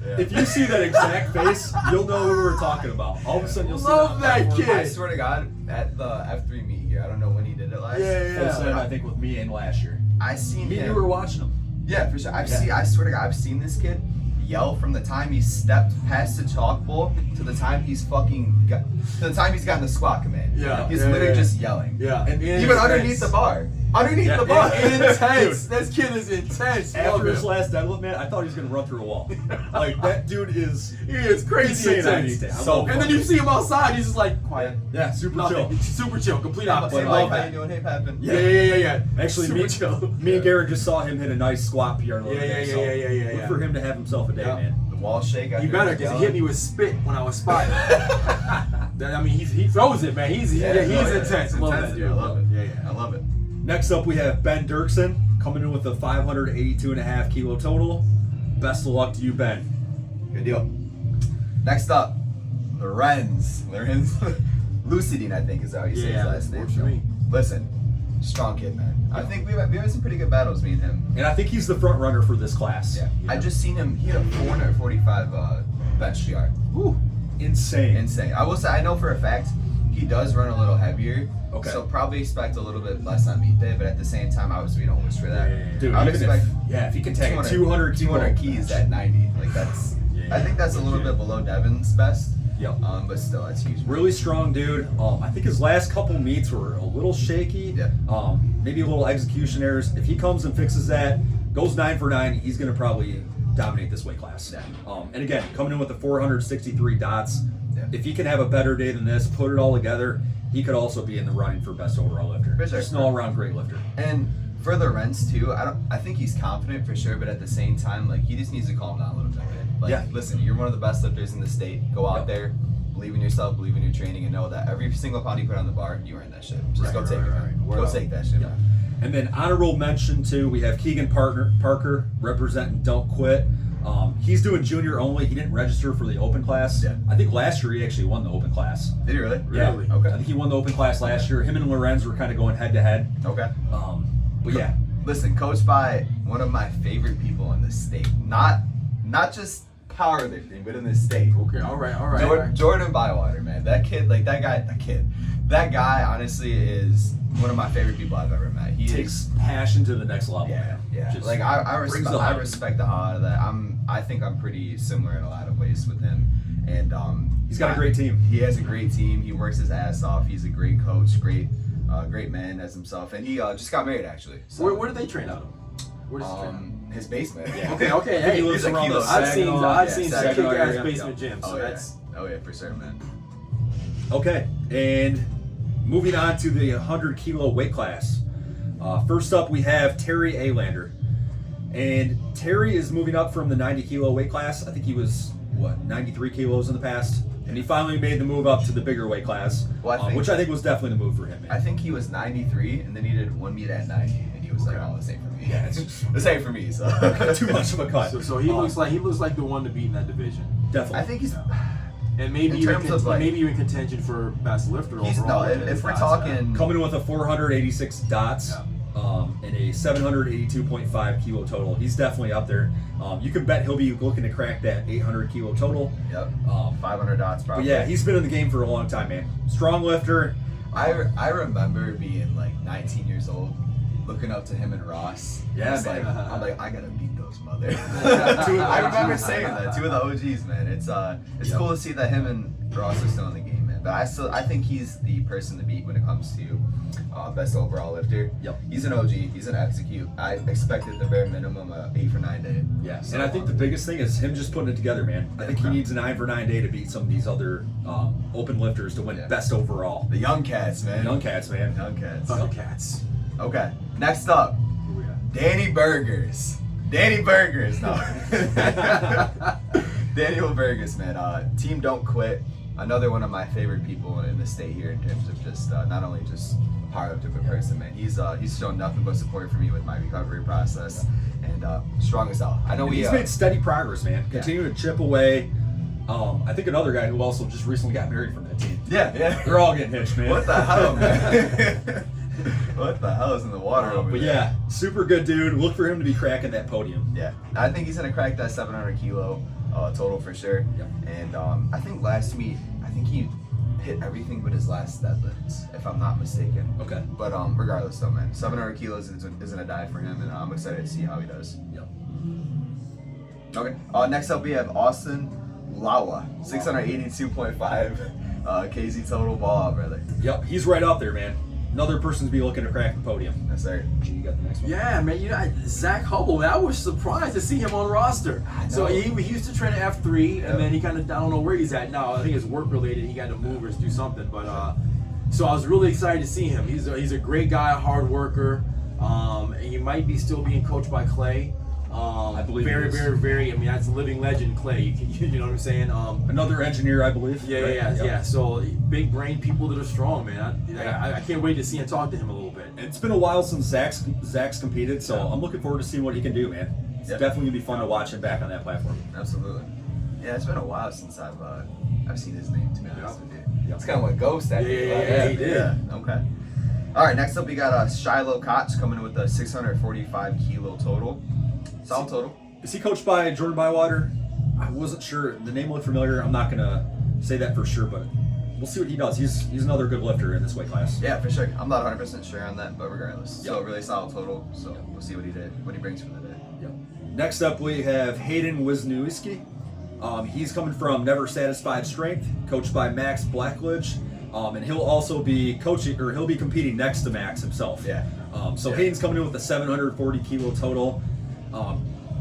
Yeah. If you see that exact face, you'll know who we're talking about. All of a sudden, you'll see Love that platform. kid. I swear to God, at the F3 meet here, I don't know when he did it last. Yeah. Full set, I think with me and last year. I seen Me and him. you were watching him. Yeah, for sure. Yeah. I swear to God, I've seen this kid yell from the time he stepped past the chalkboard to the time he's gotten the squat command. Yeah. He's Yeah, literally yeah. just yelling. Yeah. And Even underneath the bar. Underneath Yeah, the bar. Intense. This kid is intense. Love After his him. last deadlift, man, I thought he was gonna run through a wall. Like that dude is. He is crazy Insane on intense. anything. I So, love and then him. you see him outside, he's just like quiet. Yeah, super Nothing. chill. Super chill. Complete Hey, opposite. Mike, Love how that. you doing? Hey, Papin. Yeah. Actually, Super chill. me and Garrin just saw him hit a nice squat PR. the other day, so Yeah. Look for him to have himself a day, Yeah. man. The wall shake. He better, because he hit me with spit when I was spotting. I mean, he throws it, man. He's intense. Love that, dude. I love it. Yeah. I love it. Next up, we have Ben Dirksen coming in with a 582.5 kilo total. Best of luck to you, Ben. Good deal. Next up, Lorenz. Lucidine, I think is how you say his Yeah, last name. works for me. Listen, strong kid, man. I think we've had some pretty good battles, me and him. And I think he's the front runner for this class. Yeah. I just seen him. He had a 445 bench PR. Woo. Insane. Insane. I will say, I know for a fact he does run a little heavier. Okay. So probably expect a little bit less on meet day, but at the same time, obviously we don't wish for that. Dude, I would even expect if he can tag 200 keys at 90. Like that's. Yeah. I think that's a little bit below Devin's best. Yep. But still, that's huge. Really strong dude. I think his last couple meets were a little shaky. Yeah. Maybe a little execution errors. If he comes and fixes that, goes 9 for 9, he's gonna probably dominate this weight class. Yeah. And again, coming in with the 463 dots. Yeah. If he can have a better day than this, put it all together, he could also be in the running for best overall lifter. For sure. Just an all-around great lifter. And for the Renz too, I think he's confident for sure, but at the same time, like he just needs to calm down a little bit. Man. Like, Yeah. listen, you're one of the best lifters in the state. Go out Yep. there, believe in yourself, believe in your training, and know that every single pound you put on the bar, you earn that shit. Just go take it, man. Word Go up. take that shit, Yeah. man. And then honorable mention too, we have Keegan Parker representing Don't Quit. He's doing junior only. He didn't register for the open class. Yeah. I think last year he actually won the open class. Did he really? Yeah. Really? I Okay. think he won the open class last year. Him and Lorenz were kind of going head to head. Okay. But yeah, Listen, coached by one of my favorite people in the state. Not just powerlifting, but in the state. Okay, all right. Jordan Bywater, man. That kid, like that guy, honestly, is one of my favorite people I've ever met. He takes passion to the next level. Yeah, man. yeah. Just Like I brings respect, the I hype. respect the hell out of that. I think I'm pretty similar in a lot of ways with him, and He's got a great team. He has a great team. He works his ass off. He's a great coach, great man as himself, and he just got married actually. So, Where did they train out of? Where does he train out of? his basement. Yeah. Okay. I think Hey, he lives he's a around kilo. the I've seen Saginaw- some Saginaw kick-ass area. basement gyms. So Oh yeah. that's Oh yeah, for sure, man. Okay, and moving on to the 100 kilo weight class. First up, we have Terry Alander. And Terry is moving up from the 90 kilo weight class. I think he was, 93 kilos in the past? And he finally made the move up to the bigger weight class, Well, which I think was definitely the move for him, man. I think he was 93, and then he did one meet at 90, and he was like, "Oh, this ain't for me. Yeah, it's this ain't for me." So too much of a cut. so he looks like the one to beat in that division, Definitely. I think he's. and maybe In terms of, like- maybe even contention for best lifter He's overall. no. in If the we're class. talking, Coming in with a 486 dots. Yeah. and a 782.5 kilo total. He's definitely up there. You can bet he'll be looking to crack that 800 kilo total. Yep. 500 dots probably. But yeah, he's been in the game for a long time, man. Strong lifter. I remember being like 19 years old, looking up to him and Ross. Yeah, It's man. I'm like, I gotta beat those mother. I remember saying that. 2 of the OGs, man. It's cool to see that him and Ross are still in the game, man. But I think he's the person to beat when it comes to best overall lifter. Yep. He's an OG. He's an execute. I expected the bare minimum 8 for 9 day. Yeah, So, and I think the biggest thing is him just putting it together, man. I think he needs a 9 for 9 day to beat some of these other open lifters to win Yeah. best overall. the young cats, man. Young cats, man. Young cats. Thundercats. Okay. Next up, Who we got? Danny Burgers. Danny Burgers, no. Daniel Burgers, man. Team Don't Quit. Another one of my favorite people in the state here in terms of just not only just a powerlifter but person, man. He's shown nothing but support for me with my recovery process, and strong as hell. I know And we he's made steady progress, man. Continue to chip away. I think another guy who also just recently got married from that team. yeah. They're all getting hitched, man. What the hell, man? What the hell is in the water over But there? yeah, super good dude. Look for him to be cracking that podium. Yeah, I think he's gonna crack that 700 kilo total for sure. Yep. And I think last meet, I think he hit everything but his last deadlifts, if I'm not mistaken. Okay. But regardless, though, man, 700 kilos isn't a dive for him, and I'm excited to see how he does. Yep. Okay. Next up, we have Austin Lawa, 682.5 kg total ball out, brother. Yep, he's right up there, man. Another person to be looking to crack the podium. Yes, sir. G, you got the next one? Yeah, man. Zach Hubble, man, I was surprised to see him on roster. I know. So he used to train at F3, Yeah. and then he kind of, I don't know where he's at now. I think it's work related. He got to move or do something. But so I was really excited to see him. He's a great guy, a hard worker. And he might be still being coached by Clay. I believe very, he is. very, very. I mean, that's a living legend, Clay. You know what I'm saying? Another engineer, I believe. Yeah, right? yeah, Yep. yeah. So big brain people that are strong, man. Yeah. I can't wait to see and talk to him a little bit. It's been a while since Zach's competed, so I'm looking forward to seeing what he can do, man. It's Yeah. definitely gonna be fun to watch him back on that platform. Absolutely. Yeah, it's been a while since I've seen his name, to be honest with you. Yep. It's kind of what Ghost that Yeah, he did. Yeah, okay. All right, next up we got Shiloh Koch coming in with a 645 kilo total. Solid total. Is he coached by Jordan Bywater? I wasn't sure. The name looked familiar. I'm not gonna say that for sure, but we'll see what he does. He's another good lifter in this weight class. Yeah, for sure. I'm not 100% sure on that, but regardless. So Yep. really solid total. So we'll see what he brings for the day. Yep. Next up, we have Hayden Wisniewski. He's coming from Never Satisfied Strength, coached by Max Blackledge, and he'll also be coaching, or he'll be competing next to Max himself. Yeah. So Yeah. Hayden's coming in with a 740 kilo total.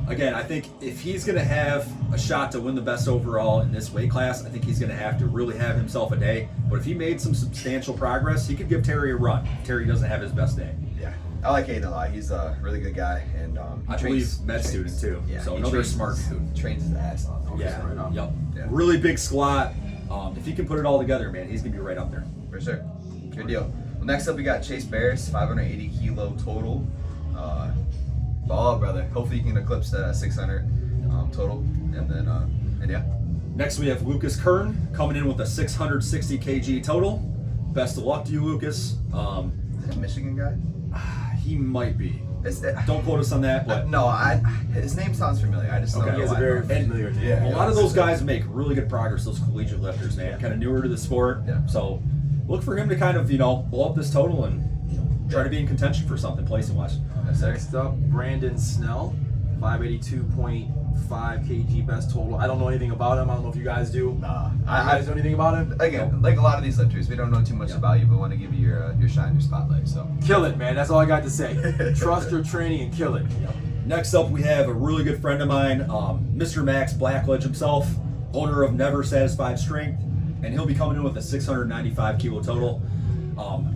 Again, I think if he's going to have a shot to win the best overall in this weight class, I think he's going to have to really have himself a day. But if he made some substantial progress, he could give Terry a run if Terry doesn't have his best day. Yeah. I like Hayden a lot. He's a really good guy, and I believe med student too. So he another smart dude. Trains his ass off. Yeah. right on. Yep. Yeah. Really big squat. If he can put it all together, man, he's going to be right up there. For sure. Good deal. Well, next up we got Chase Barris, 580 kilo total. Ball, brother. Hopefully you can eclipse that 600 total, and then and yeah. Next, we have Lucas Kern coming in with a 660 kg total. Best of luck to you, Lucas. Is it a Michigan guy? He might be. It's, Don't quote us on that, but no, his name sounds familiar. I just don't Okay. know. He has a why. very familiar name. Yeah. a lot of those guys make really good progress, those collegiate lifters, man. Kind of newer to the sport. Yeah. So look for him to kind of, blow up this total and try to be in contention for something placing wise. Yes, sir. Next up, Brandon Snell, 582.5 kg best total. I don't know anything about him. I don't know if you guys do. Nah, You guys know anything about him? again, like a lot of these lifters, we don't know too much Yeah. about you, but want to give you your shine, your spotlight. So Kill it, man. That's all I got to say. Trust your training and kill it. Next up, we have a really good friend of mine, Mr. Max Blackledge himself, owner of Never Satisfied Strength, and he'll be coming in with a 695 kilo total.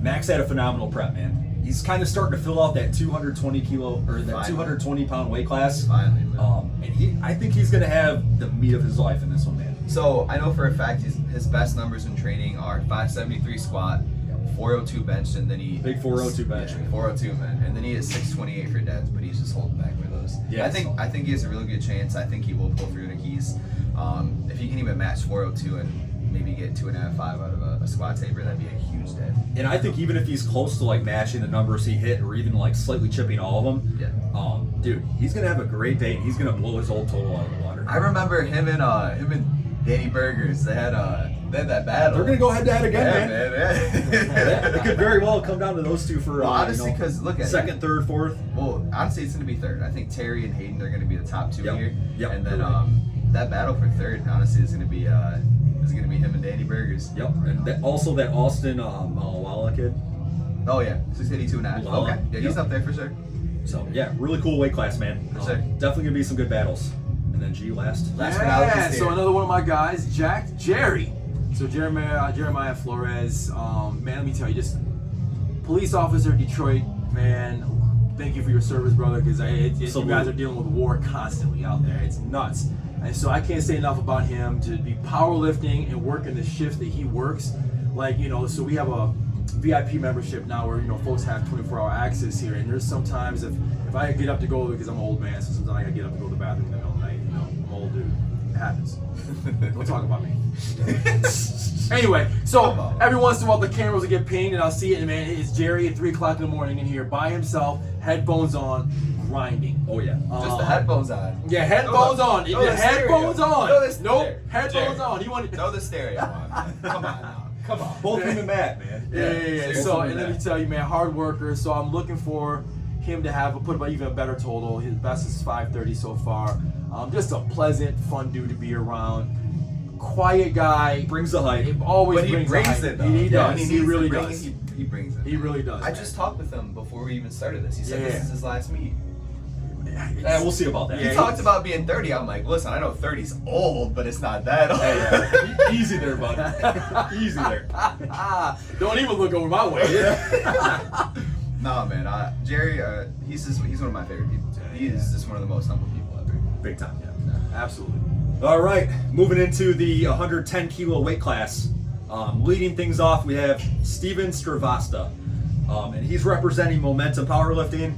Max had a phenomenal prep, man. He's kind of starting to fill out that 220 kilo or that Finally. 220 pound weight class. finally, man. And I think he's going to have the meat of his life in this one, man. So I know for a fact his best numbers in training are 573 squat, 402 bench, and then he Big 402 bench. Yeah, 402 man, and then he has 628 for deads, but he's just holding back for those. Yeah, I think he has a really good chance. I think he will pull through the keys. If he can even match 402 and maybe get 2.5, 5 out of a squat taper, that'd be a huge day. And I think even if he's close to like matching the numbers he hit, or even like slightly chipping all of them, dude, he's gonna have a great day, and he's gonna blow his old total out of the water. I remember him and Danny Burgers. They had that battle. They're gonna go head to head again, man. man. It could very well come down to those two for honestly, because look at second, third, fourth. Well, honestly, it's gonna be third. I think Terry and Hayden are gonna be the top two here. Yep. And then that battle for third, honestly, is gonna be him and Danny Burgers. Yep. And also that Austin Malala kid. Oh yeah, 682.5. Okay, yeah, he's up there for sure. So yeah, really cool weight class, man. For sure. Definitely gonna be some good battles. And then G last. Yeah, so another one of my guys, Jerry. So Jeremiah Flores, man, let me tell you, just police officer, Detroit, man. Thank you for your service, brother, because you guys are dealing with war constantly out there. It's nuts. And so I can't say enough about him to be powerlifting and working the shifts that he works. Like, so we have a VIP membership now where, folks have 24-hour access here. And there's sometimes if I get up to go, because I'm an old man, so sometimes I gotta get up to go to the bathroom in the middle of the night. I'm an old dude. It happens. Don't talk about me. Anyway, so every once in a while the cameras will get pinged and I'll see it, and man, it's Jerry at 3 o'clock in the morning in here by himself, headphones on, grinding. Oh yeah. Just the headphones on. Yeah, headphones on. No, the Headphones stereo. on. No, Nope, headphones on. He wanted Throw the stereo on, man. Come on now. Come on. Both him and Matt, man. Yeah. So, and let me tell you, man, hard worker. So I'm looking for him to put up even a better total. His best is 530 so far. Just a pleasant, fun dude to be around. Quiet guy. Brings the hype. It always But he brings the it, hype. though. He does. When He really bring does. it, he brings it. He really does. I just talked with him before we even started this. He said this is his last meet. We'll see about that. He talked about being 30. I'm like, listen, I know 30's old, but it's not that old. Hey, easy there, buddy. Easy there. Don't even look over my way. No, man. Jerry, he's one of my favorite people too. He is just one of the most humble people ever. Big time. Yeah, absolutely. All right, moving into the 110 kilo weight class. Leading things off, we have Steven Stravasta, and he's representing Momentum Powerlifting.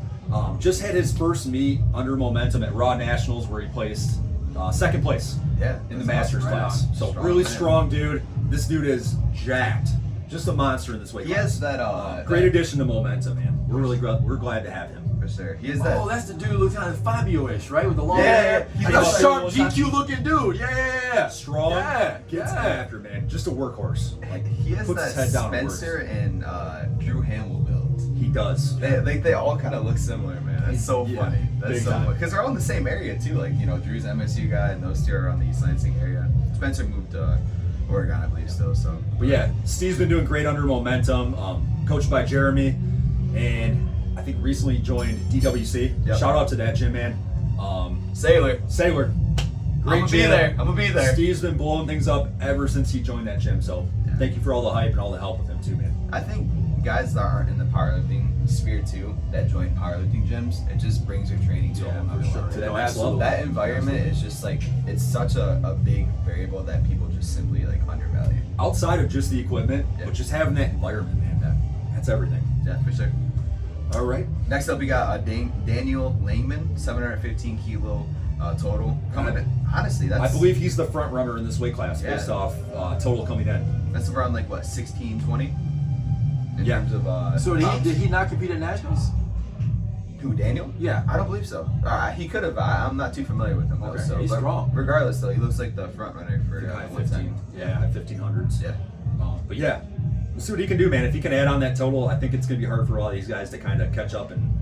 Just had his first meet under Momentum at Raw Nationals, where he placed second place in the Masters class. So strong really man. strong dude. This dude is jacked. Just a monster in this weight He class. has that great addition to Momentum, man. We're glad to have him. for sure. He is that. Oh, that's the dude who looks kind of Fabio-ish, right? With the long Yeah, hair. he's He's got a that sharp, little GQ-looking dude. Yeah. Strong, Yeah. gets after, man. Just a workhorse. Like, He has puts that his head down and works. Spencer and Drew Hamill build. He does. They all kind of look similar, man. That's so Yeah, funny. That's big so time. funny. Because they're all in the same area too. Like, Drew's MSU guy, and those two are on the East Lansing area. Spencer moved to Oregon, I believe, still. So. But yeah, Steve's been doing great under Momentum, coached by Jeremy, and I think recently joined DWC. Yep. Shout out to that gym, man. Sailor. Great I'm gym. gonna be there. Steve's been blowing things up ever since he joined that gym. So thank you for all the hype and all the help with him too, man. I think guys that aren't in the powerlifting sphere too, that join powerlifting gyms, it just brings your training to a whole nother level. To that No, next absolutely. level. That environment is just like, it's such a big variable that people just simply like undervalue. Outside of just the equipment, Yeah. but just having that environment, man, that's everything. Yeah, for sure. All right. Next up, we got Daniel Langman, 715 kilo total. Coming in, honestly, that's I believe he's the front runner in this weight class based Yeah. off total coming in. that's around like what, 16-20 in Yeah. terms of. So did he not compete at Nationals? Who, Daniel? Yeah. I don't believe so. He could have. I'm not too familiar with him though. Okay, So, he's but strong. Regardless, though, he looks like the front runner for High 110. 15. Yeah, high 1500s. Yeah. But yeah, we'll see what he can do, man. If he can add on that total, I think it's going to be hard for all these guys to kind of catch up and,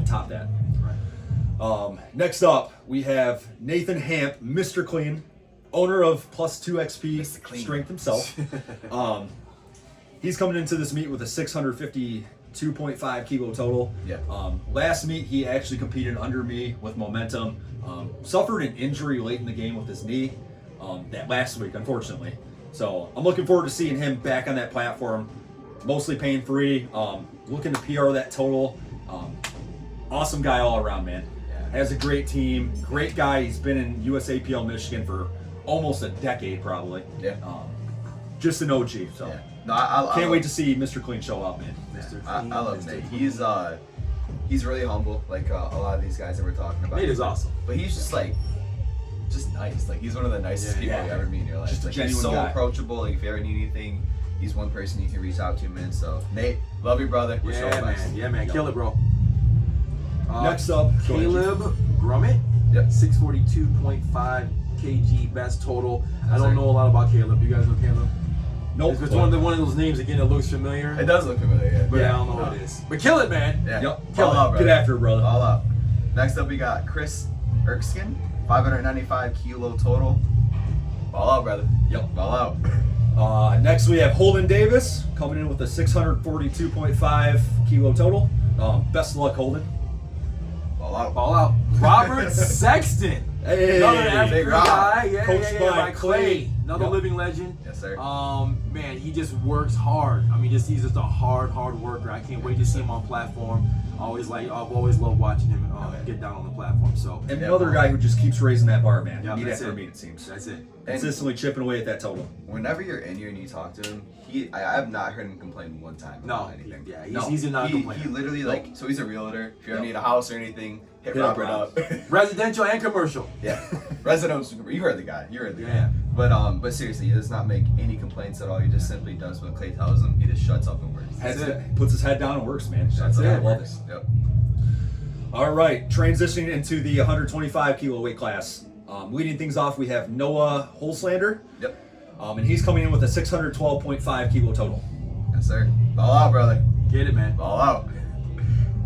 top that. Next up, we have Nathan Hamp, Mr. Clean, owner of Plus 2 XP Mr. Clean. Strength himself. He's coming into this meet with a 652.5 kilo total. Yeah. Last meet, he actually competed under me with Momentum. Suffered an injury late in the game with his knee that last week, unfortunately. So I'm looking forward to seeing him back on that platform, mostly pain-free, looking to PR that total. Awesome guy all around, man. Yeah. Has a great team, great guy. He's been in USAPL Michigan for almost a decade, probably. Yeah. Just an OG, so Yeah. No, I can't wait to see Mr. Clean show up, man. I love Nate. He's really humble, like a lot of these guys that we're talking about. Nate is awesome. But he's just like just nice. Like he's one of the nicest people you ever meet in your life. Just a like, genuine he's so guy. approachable. Like if you ever need anything, he's one person you can reach out to, man. So Nate, love you, brother. Wish you all the best. Yeah, man. Kill it, bro. Next up, Caleb Grummett. Yep. 642.5 kg best total. I don't know a lot about Caleb. You guys know Caleb? Nope. It's one of those names again that looks familiar. It does look familiar, yeah. But I don't know what it is. But kill it, man. Yeah. Yep. All out, brother. Get after it, brother. All up. Next up, we got Chris Erskine, 595 kilo total. All out, brother. Yep. All out. Next we have Holden Davis coming in with a 642.5 kilo total. Best of luck, Holden. All out. Ball out. Robert Sexton. Hey, Another African Big Rob. guy. Yeah, Coached by Clay. Another Yep. living legend. Yes, sir. Man, he just works hard. I mean, he's just a hard worker. I can't wait to see him on platform. I've always loved watching him get down on the platform. So And another guy who just keeps raising that bar, man. Yeah, Need that's after it. me, it seems. that's it. Consistently chipping away at that total. Whenever you're in here and you talk to him, I have not heard him complain one time No, about anything. yeah, he's a non-complainer. He literally like, so he's a realtor. If you ever Yep. need a house or anything, hit Hit up Robert Rob. up. Residential and commercial. Yeah, residential. You heard the guy. You heard the Yeah. guy. But seriously, he does not make any complaints at all. He just simply does what Clay tells him. He just shuts up and works. Puts his head down and works, man. Shuts up I and love works. it. Yep. All right, transitioning into the 125 kilo weight class. Leading things off, we have Noah Holslander, Yep. and he's coming in with a 612.5 kilo total. Yes, sir. Ball out, brother. Get it, man. Ball out.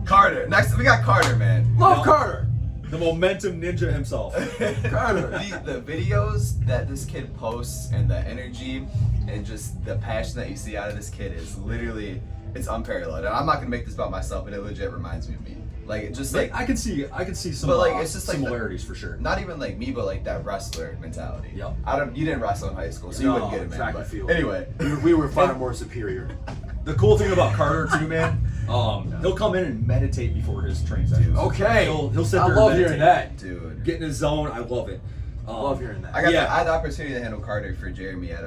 Carter. Next, we got Carter, man. Love No. Carter. The momentum ninja himself. Carter. The videos that this kid posts and the energy and just the passion that you see out of this kid is literally, it's unparalleled. And I'm not gonna make this about myself, but it legit reminds me of me. Like it just like I can see some But, like, it's just like similarities for sure. not even like me, but like that wrestler mentality. Yep. You didn't wrestle in high school, so you wouldn't get it, man. track But and field. anyway, We were far more superior. The cool thing about Carter too, man, he'll come in and meditate before his training sessions. Okay. He'll sit I there love and hearing meditate. that. dude. Get in his zone. I love it. Love hearing that. I Yeah. had the opportunity to handle Carter for Jeremy at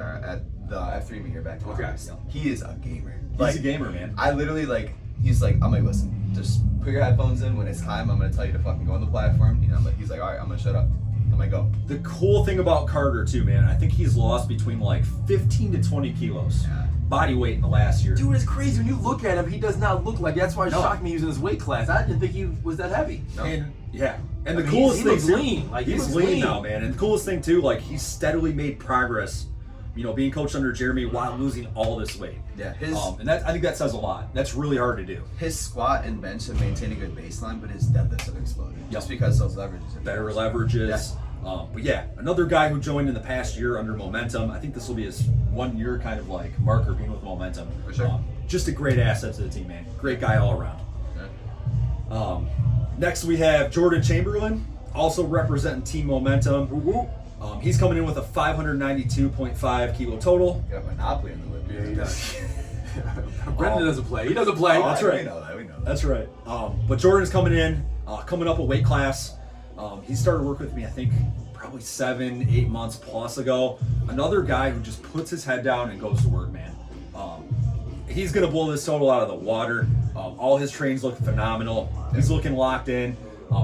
the F3 meet here back in Okay. August. He is a gamer. He's a gamer, man. I literally he's like, I'm like, listen, just put your headphones in. When it's time, I'm gonna tell you to fucking go on the platform. You know, he's like, all right, I'm gonna shut up. I'm gonna go. The cool thing about Carter too, man, I think he's lost between like 15 to 20 kilos Yeah. body weight in the last year. Dude, it's crazy. When you look at him, he does not look like. That's why it No. shocked me he was in his weight class. I didn't think he was that heavy. No. And yeah, and I the mean, coolest he thing looks too, lean. Like, he he's looks lean lean. now, man. And the coolest thing too, like he's steadily made progress. You know, being coached under Jeremy while losing all this weight. Yeah, And that I think that says a lot. That's really hard to do. his squat and bench have maintained a good baseline, but his deadlifts have exploded. Just because those leverages are Better leverages. But yeah, another guy who joined in the past year under momentum. I think this will be his 1 year kind of like marker being with momentum. For sure. Just a great asset to the team, man. Great guy all around. Yeah. Next we have Jordan Chamberlain, also representing Team Momentum. He's coming in with a 592.5 kilo total. Got a monopoly in the whip. Yeah, he does. Brendan doesn't play. He doesn't play. Oh, That's right. We know that. We know that. That's right. But Jordan's coming in, coming up a weight class. He started working with me, I think, probably 7-8 months plus ago. Another guy who just puts his head down and goes to work, man. He's gonna blow this total out of the water. All his trains look phenomenal. He's looking locked in.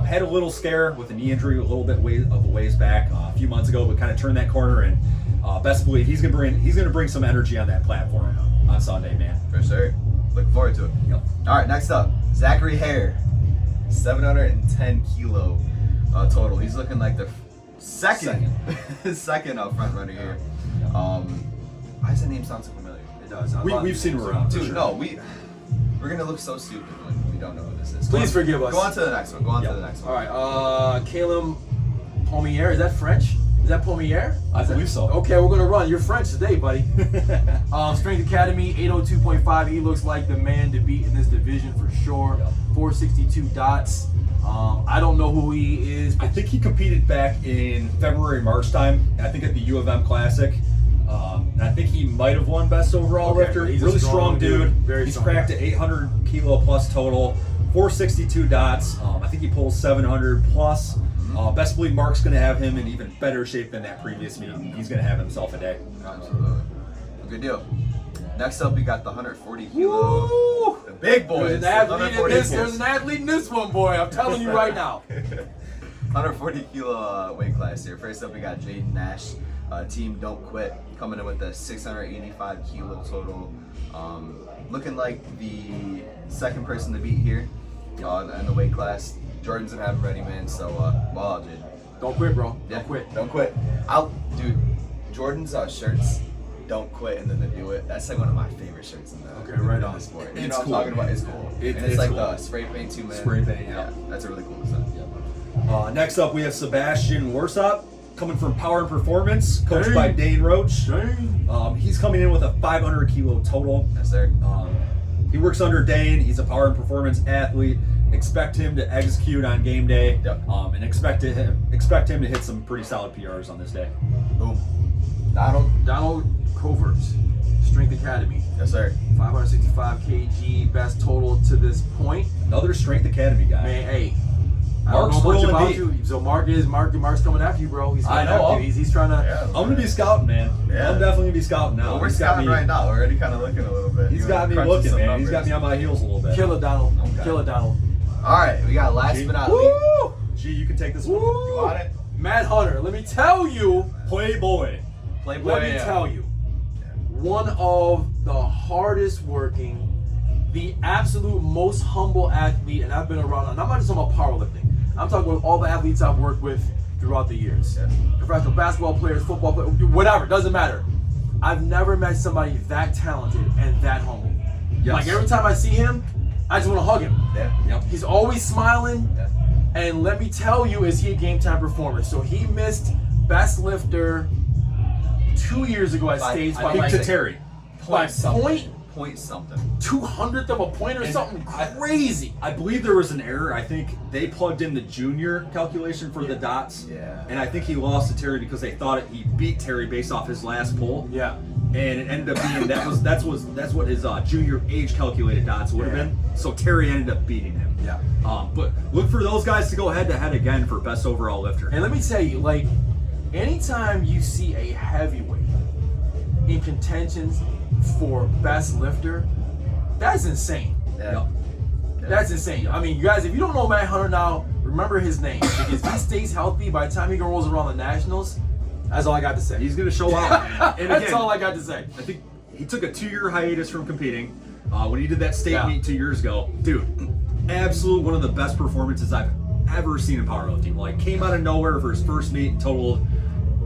Had a little scare with a knee injury a little bit of a ways back a few months ago, but kind of turned that corner and best believe he's gonna bring some energy on that platform on Sunday, man. For sure. Looking forward to it. Yep. All right, next up, Zachary Hare, 710 kilo total. He's looking like the second front runner here. Why does that name sound so familiar? It does. We've seen him around. for Dude, sure. no, we're gonna look so stupid when we don't know who this is. Please forgive us. Go on to the next one. Go on to the next All one. right. Caleb Pommier. Is that French? Is that Pommier? I believe so. Okay, we're gonna run. You're French today, buddy. Strength Academy 802.5. He looks like the man to beat in this division for sure. 462 dots. I don't know who he is, I but think he competed back in February, March time. I think at the U of M Classic. And I think he might have won best overall Okay, lifter. he's a Really strong strong dude. Very He's strong cracked guy. at 800 kilo plus total, 462 dots. I think he pulls 700 plus. Best believe Mark's going to have him in even better shape than that previous meeting. He's going to have himself a day. Absolutely. Good deal. Next up, we got the 140 kilo. The big boys. there's an athlete in 140 this. kilos. There's an athlete in this one, boy. I'm telling you right now. 140 kilo weight class here. First up, we got Jaden Nash, team Don't Quit, coming in with a 685 kilo total. Looking like the second person to beat here in the weight class. Jordan's gonna have him ready, man. So, well out, Jaden. Don't quit, bro. Yeah, Don't quit. Don't quit. Dude, Jordan's shirts, Don't Quit, and then the Do It. That's like one of my favorite shirts in the, Right in on. the sport. It's You know what cool. I'm talking about? It's cool. It's And it's like cool. the spray paint too, man. Spray paint, yeah. That's a really cool design. Next up, we have Sebastian Warsop, coming from Power and Performance, coached Dang. by Dane Roach. Dang. He's coming in with a 500 kilo total. Yes, sir. He works under Dane. He's a Power and Performance athlete. Expect him to execute on game day. Yep. And expect him to hit some pretty solid PRs on this day. Boom. Donald. Covert, Strength Academy. Yes, sir. 565 kg, best total to this point. Another Strength Academy guy. Man, hey. I don't Mark's know much rolling about deep. you. So Mark's coming after you, bro. He's I coming know. after you. He's trying to. Yeah. I'm gonna be scouting, man. Yeah. I'm definitely gonna be scouting now. Well, we're He's got scouting me- right now. We're already kind of looking a little bit. He's got me crunching looking, some man. He's got numbers. me on my heels a little bit. Kill it, Donald. Okay. Kill it, Donald. All right, we got last but not least. Woo! Gee, you can take this one. You want it? Matt Hunter, let me tell you. Playboy. Playboy. Let me tell you. One of the hardest working, the absolute most humble athlete, and I've been around, and I'm not just talking about powerlifting. I'm talking with all the athletes I've worked with throughout the years. Yeah. Professional basketball players, football players, whatever, doesn't matter. I've never met somebody that talented and that humble. Yes. Like every time I see him, I just want to hug him. Yeah. Yep. He's always smiling, Yeah. and let me tell you, is he a game time performer? So he missed best lifter 2 years ago at stage I by think like to Terry. by something. Point something. 200th of a point or And something crazy. I believe there was an error. I think they plugged in the junior calculation for the dots. Yeah. And I think he lost to Terry because they thought he beat Terry based off his last pull. Yeah. And it ended up being that's what his junior age calculated dots would have been. So Terry ended up beating him. Yeah. But look for those guys to go head to head again for best overall lifter. And let me tell you, like, anytime you see a heavyweight in contentions for best lifter, that's insane. Yeah. That's insane. I mean, you guys, if you don't know Matt Hunter now, remember his name. Because if he stays healthy, by the time he rolls around the Nationals, that's all I got to say. He's gonna show out. And That's again, all I got to say. I think he took a 2-year hiatus from competing when he did that state Yeah. meet 2 years ago. Dude, absolute one of the best performances I've ever seen in powerlifting. Like, came out of nowhere for his first meet and totaled,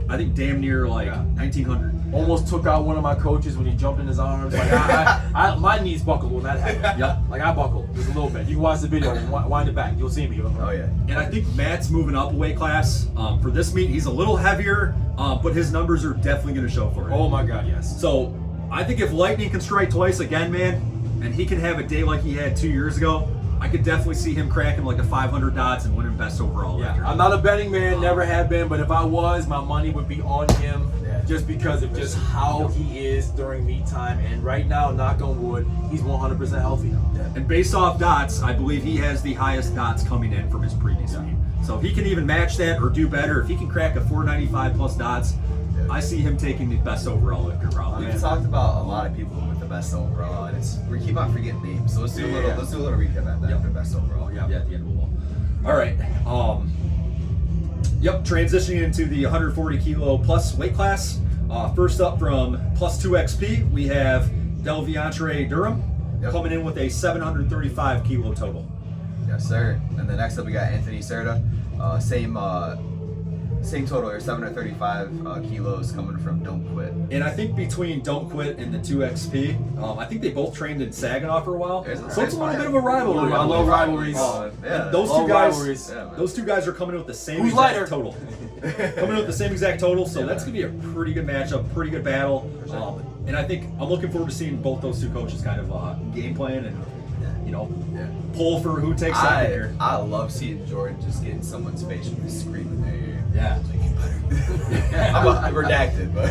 I think, damn near like 1900. Almost took out one of my coaches when he jumped in his arms. Like I my knees buckled when that happened. Yep. Like I buckled just a little bit. You can watch the video, wind it back. You'll see me. Oh yeah. And I think Matt's moving up a weight class. For this meet, he's a little heavier, but his numbers are definitely going to show for it. Oh my God, yes. So I think if lightning can strike twice again, man, and he can have a day like he had 2 years ago, I could definitely see him cracking like a 500 dots and winning best overall Yeah, lifter. I'm not a betting man, never have been, but if I was, my money would be on him just because of just how he is during meet time. And right now, knock on wood, he's 100% healthy now. And based off dots, I believe he has the highest dots coming in from his previous meet. So if he can even match that or do better, if he can crack a 495 plus dots, I see him taking the best overall lifter probably. We've talked about a lot of people with the best overall, and we keep on forgetting names. So let's do a little recap at that for best overall. Yeah, at the end of the wall. All right. Transitioning into the 140 kilo plus weight class. First up from plus 2 XP, we have Delviantre Durham coming in with a 735 kilo total. Yes, sir. And then next up we got Anthony Serta. Same total here, 735 kilos coming from Don't Quit. And I think between Don't Quit and the 2XP, I think they both trained in Saginaw for a while. There's So it's a little fun. bit of a rivalry. I love rivalries. And those Love two guys, rivalries. Yeah, man. those two guys are coming in with the same Who's exact lighter? total. Coming in with the same exact total, so Yeah, that's man. gonna be a pretty good matchup, pretty good battle. And I think I'm looking forward to seeing both those two coaches kind of game plan and pull for who takes second here. I love seeing Jordan just get in someone's face and just scream in their ear. Yeah. Like, you better. I'm redacted, but.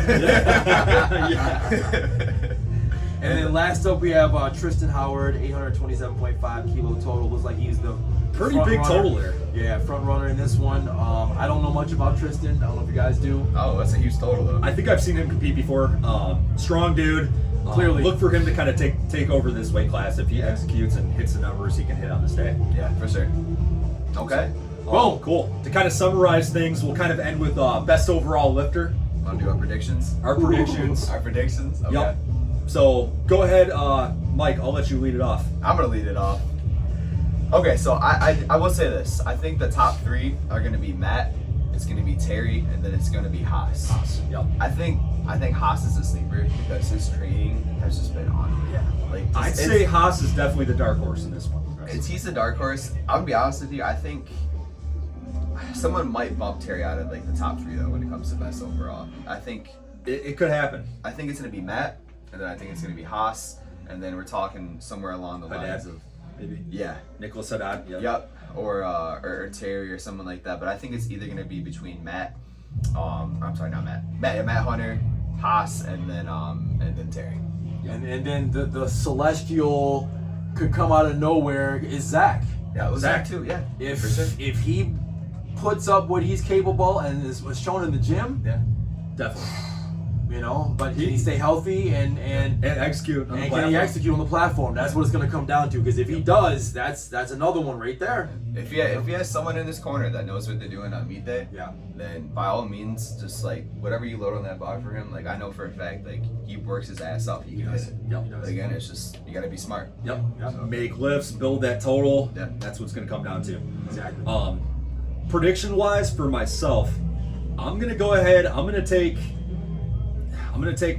And then last up we have Tristan Howard, 827.5 kilo total. Looks like he's the Pretty front big runner. total there. Yeah, front runner in this one. I don't know much about Tristan. I don't know if you guys do. Oh, that's a huge total though. I think I've seen him compete before. Strong dude. Clearly. Look for him to kind of take over this weight class. If he executes and hits the numbers he can hit on this day. Yeah, for sure. Okay. Boom. Cool. To kind of summarize things, we'll kind of end with best overall lifter. Want to do our predictions? Our predictions. Our predictions? Okay. Yep. So go ahead, Mike. I'll let you lead it off. I'm going to lead it off. Okay, so I will say this. I think the top 3 are going to be Matt, it's going to be Terry, and then it's going to be Haas. Yep. I think Haas is a sleeper because his training has just been on. Yeah. Like I'd say Haas is definitely the dark horse in this one. he's the dark horse. I'm gonna be honest with you. I think someone might bump Terry out of like the top 3 though when it comes to best overall. I think It could happen. I think it's gonna be Matt, and then I think it's gonna be Haas, and then we're talking somewhere along the lines of Maybe. yeah, Nicholas Haddad. yep, or Terry or someone like that. But I think it's either gonna be between Matt, I'm sorry, not Matt Hunter, Haas, and then Terry. And then the celestial could come out of nowhere is Zach. Yeah, it was Zach too. Yeah, If for sure. if he puts up what he's capable and was shown in the gym, Yeah, Definitely. but can he stay healthy and execute on the can he platform. execute on the platform? That's what it's going to come down to. Because if he does, that's another one right there. if he has someone in this corner that knows what they're doing on meet day, Yeah. then by all means, just like whatever you load on that bar for him, like I know for a fact, like he works his ass off, he can hit it. Yep. But again, it's just you gotta be smart. Yep. Yep. Make lifts, build that total. Yeah. That's what's going to come down to. Exactly. Prediction wise for myself, I'm going to go ahead. I'm going to take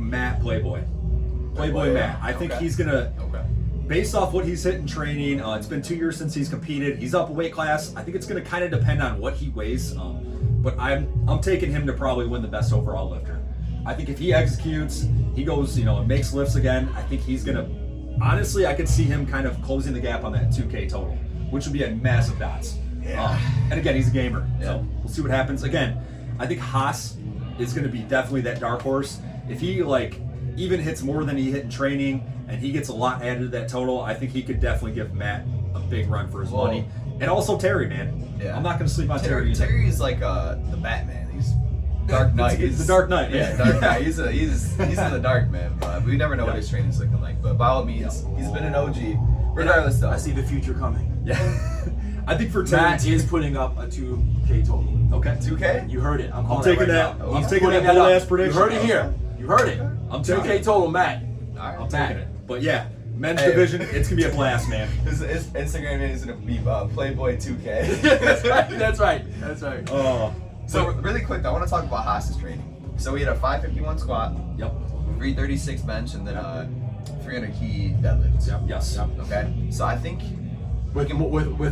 Matt Playboy Matt. I think Okay. he's going to, Okay. based off what he's hit in training, it's been 2 years since he's competed. He's up a weight class. I think it's going to kind of depend on what he weighs. But I'm taking him to probably win the best overall lifter. I think if he executes, he goes, and makes lifts again. I think he's going to, honestly, I could see him kind of closing the gap on that 2K total, which would be a massive dots. Yeah. And again, he's a gamer, Yeah. so we'll see what happens. Again, I think Haas is going to be definitely that dark horse. If he even hits more than he hit in training, and he gets a lot added to that total, I think he could definitely give Matt a big run for his Well, money. And also Terry, man. Yeah. I'm not going to sleep on Terry either. Terry's like the Batman. He's Dark Knight. It's the Dark Knight, Yeah, yeah. Dark Knight. He's in the dark, man. But we never know what his training's looking like. But by all means, he's been an OG. Regardless, though. I see the future coming. Yeah. I think for Terry, Matt is putting up a 2K total. okay. 2K? You heard it. I'm calling taking it right that. now. I'm He's taking putting that up. bold-ass prediction. You heard it here. You heard it. I'm taking 2K it. total, Matt. All right. I'm taking it. But yeah, men's Hey. division, it's going to be a blast, man. His Instagram name is going to be Playboy 2K. That's right. That's right. That's right. So really quick, I want to talk about Haas's training. So we had a 551 squat, Yep. 336 bench, and then 300 key deadlifts. Yep. Yes. Yep. Okay. So I think With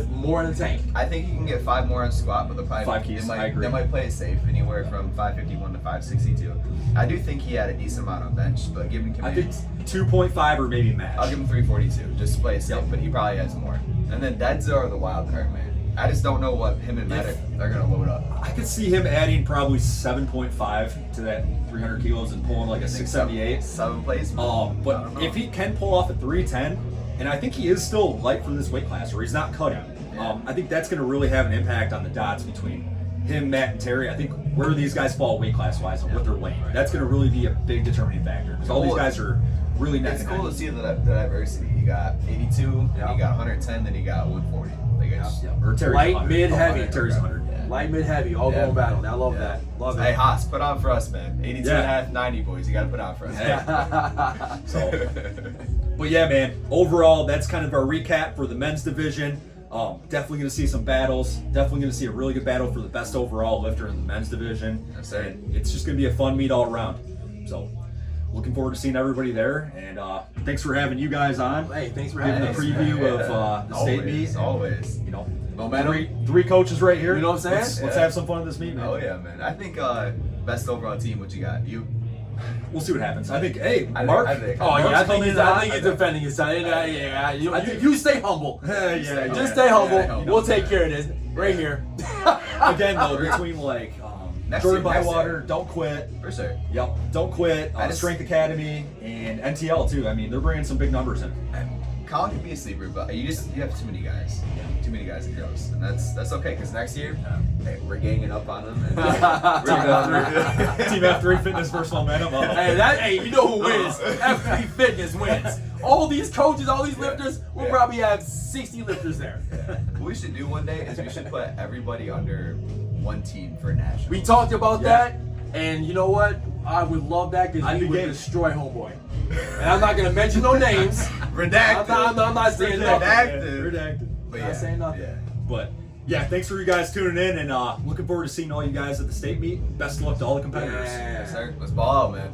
more in the tank. he can get 5 more on squat, but they'll probably 5 keys, I agree. They might play it safe, anywhere from 551 to 562. I do think he had a decent amount on bench, but given I think commands, 2.5 or maybe match. I'll give him 342 just to play it safe. Yep. But he probably has more. And then Dedzo are the wild card, man. I just don't know what him and Matt are gonna load up. I could see him adding probably 7.5 to that 300 kilos and pulling like a 678. 7 plays. I But don't know. if he can pull off a 310, and I think he is still light for this weight class, or he's not cutting, Yeah. I think that's going to really have an impact on the dots between him, Matt, and Terry. I think where these guys fall weight class wise and what they're weighing, that's going to really be a big determining factor. Because all these guys are really neck It's and cool neck. to see the diversity. You got 82, Yeah. you got 110, then you got 140. Like it's, Yeah, or Terry's Light, 100. mid, heavy. Terry's 100. Yeah. Light, mid, heavy, all Yeah. going battle. I love Yeah. that. Love Hey it. Haas, put on for us, man. 82 Yeah. and a half, 90 boys. You got to put on for us. So, but yeah, man. Overall, that's kind of our recap for the men's division. Definitely going to see some battles. Definitely going to see a really good battle for the best overall lifter in the men's division. Yes, sir. And it's just going to be a fun meet all around. So, looking forward to seeing everybody there. And thanks for having you guys on. Hey, thanks for Giving having the us. preview man. of the state meet. Always. You know, Momentum. three coaches right here. You know what I'm saying? Let's Yeah. have some fun at this meet, man. Oh yeah, man. I think best overall team. What you got? You? We'll see what happens. I think, hey, I think- Mark. I think- Oh yeah, I Mark's think he's coming on. defending his son. Yeah, you stay humble. Yeah, Just stay humble. Yeah, We'll take care of this right here. Again, though, between like Next Jordan year, next Bywater, year. Don't Quit. For sure. Yep, Don't Quit. I just- Strength Academy and NTL too. I mean, they're bringing some big numbers in. Colin can be a sleeper, but you have too many guys. Yeah. Too many guys and girls, and that's okay. Because next year, hey, we're ganging up on them. And Team F3 Fitness versus Momentum. Hey, you know who wins? F3 Fitness wins. All these coaches, all these lifters, we'll probably have 60 lifters there. What we should do one day is we should put everybody under one team for national. We talked about Yeah. that, and you know what? I would love that because I'd we be would game. destroy Homeboy. And I'm not gonna mention no names. Redacted. I'm not saying nothing. Redacted. Redacted. But Not saying nothing. Yeah. But yeah, thanks for you guys tuning in, and looking forward to seeing all you guys at the state meet. Best of luck to all the competitors. Yeah. Yes, sir. Let's ball out, man.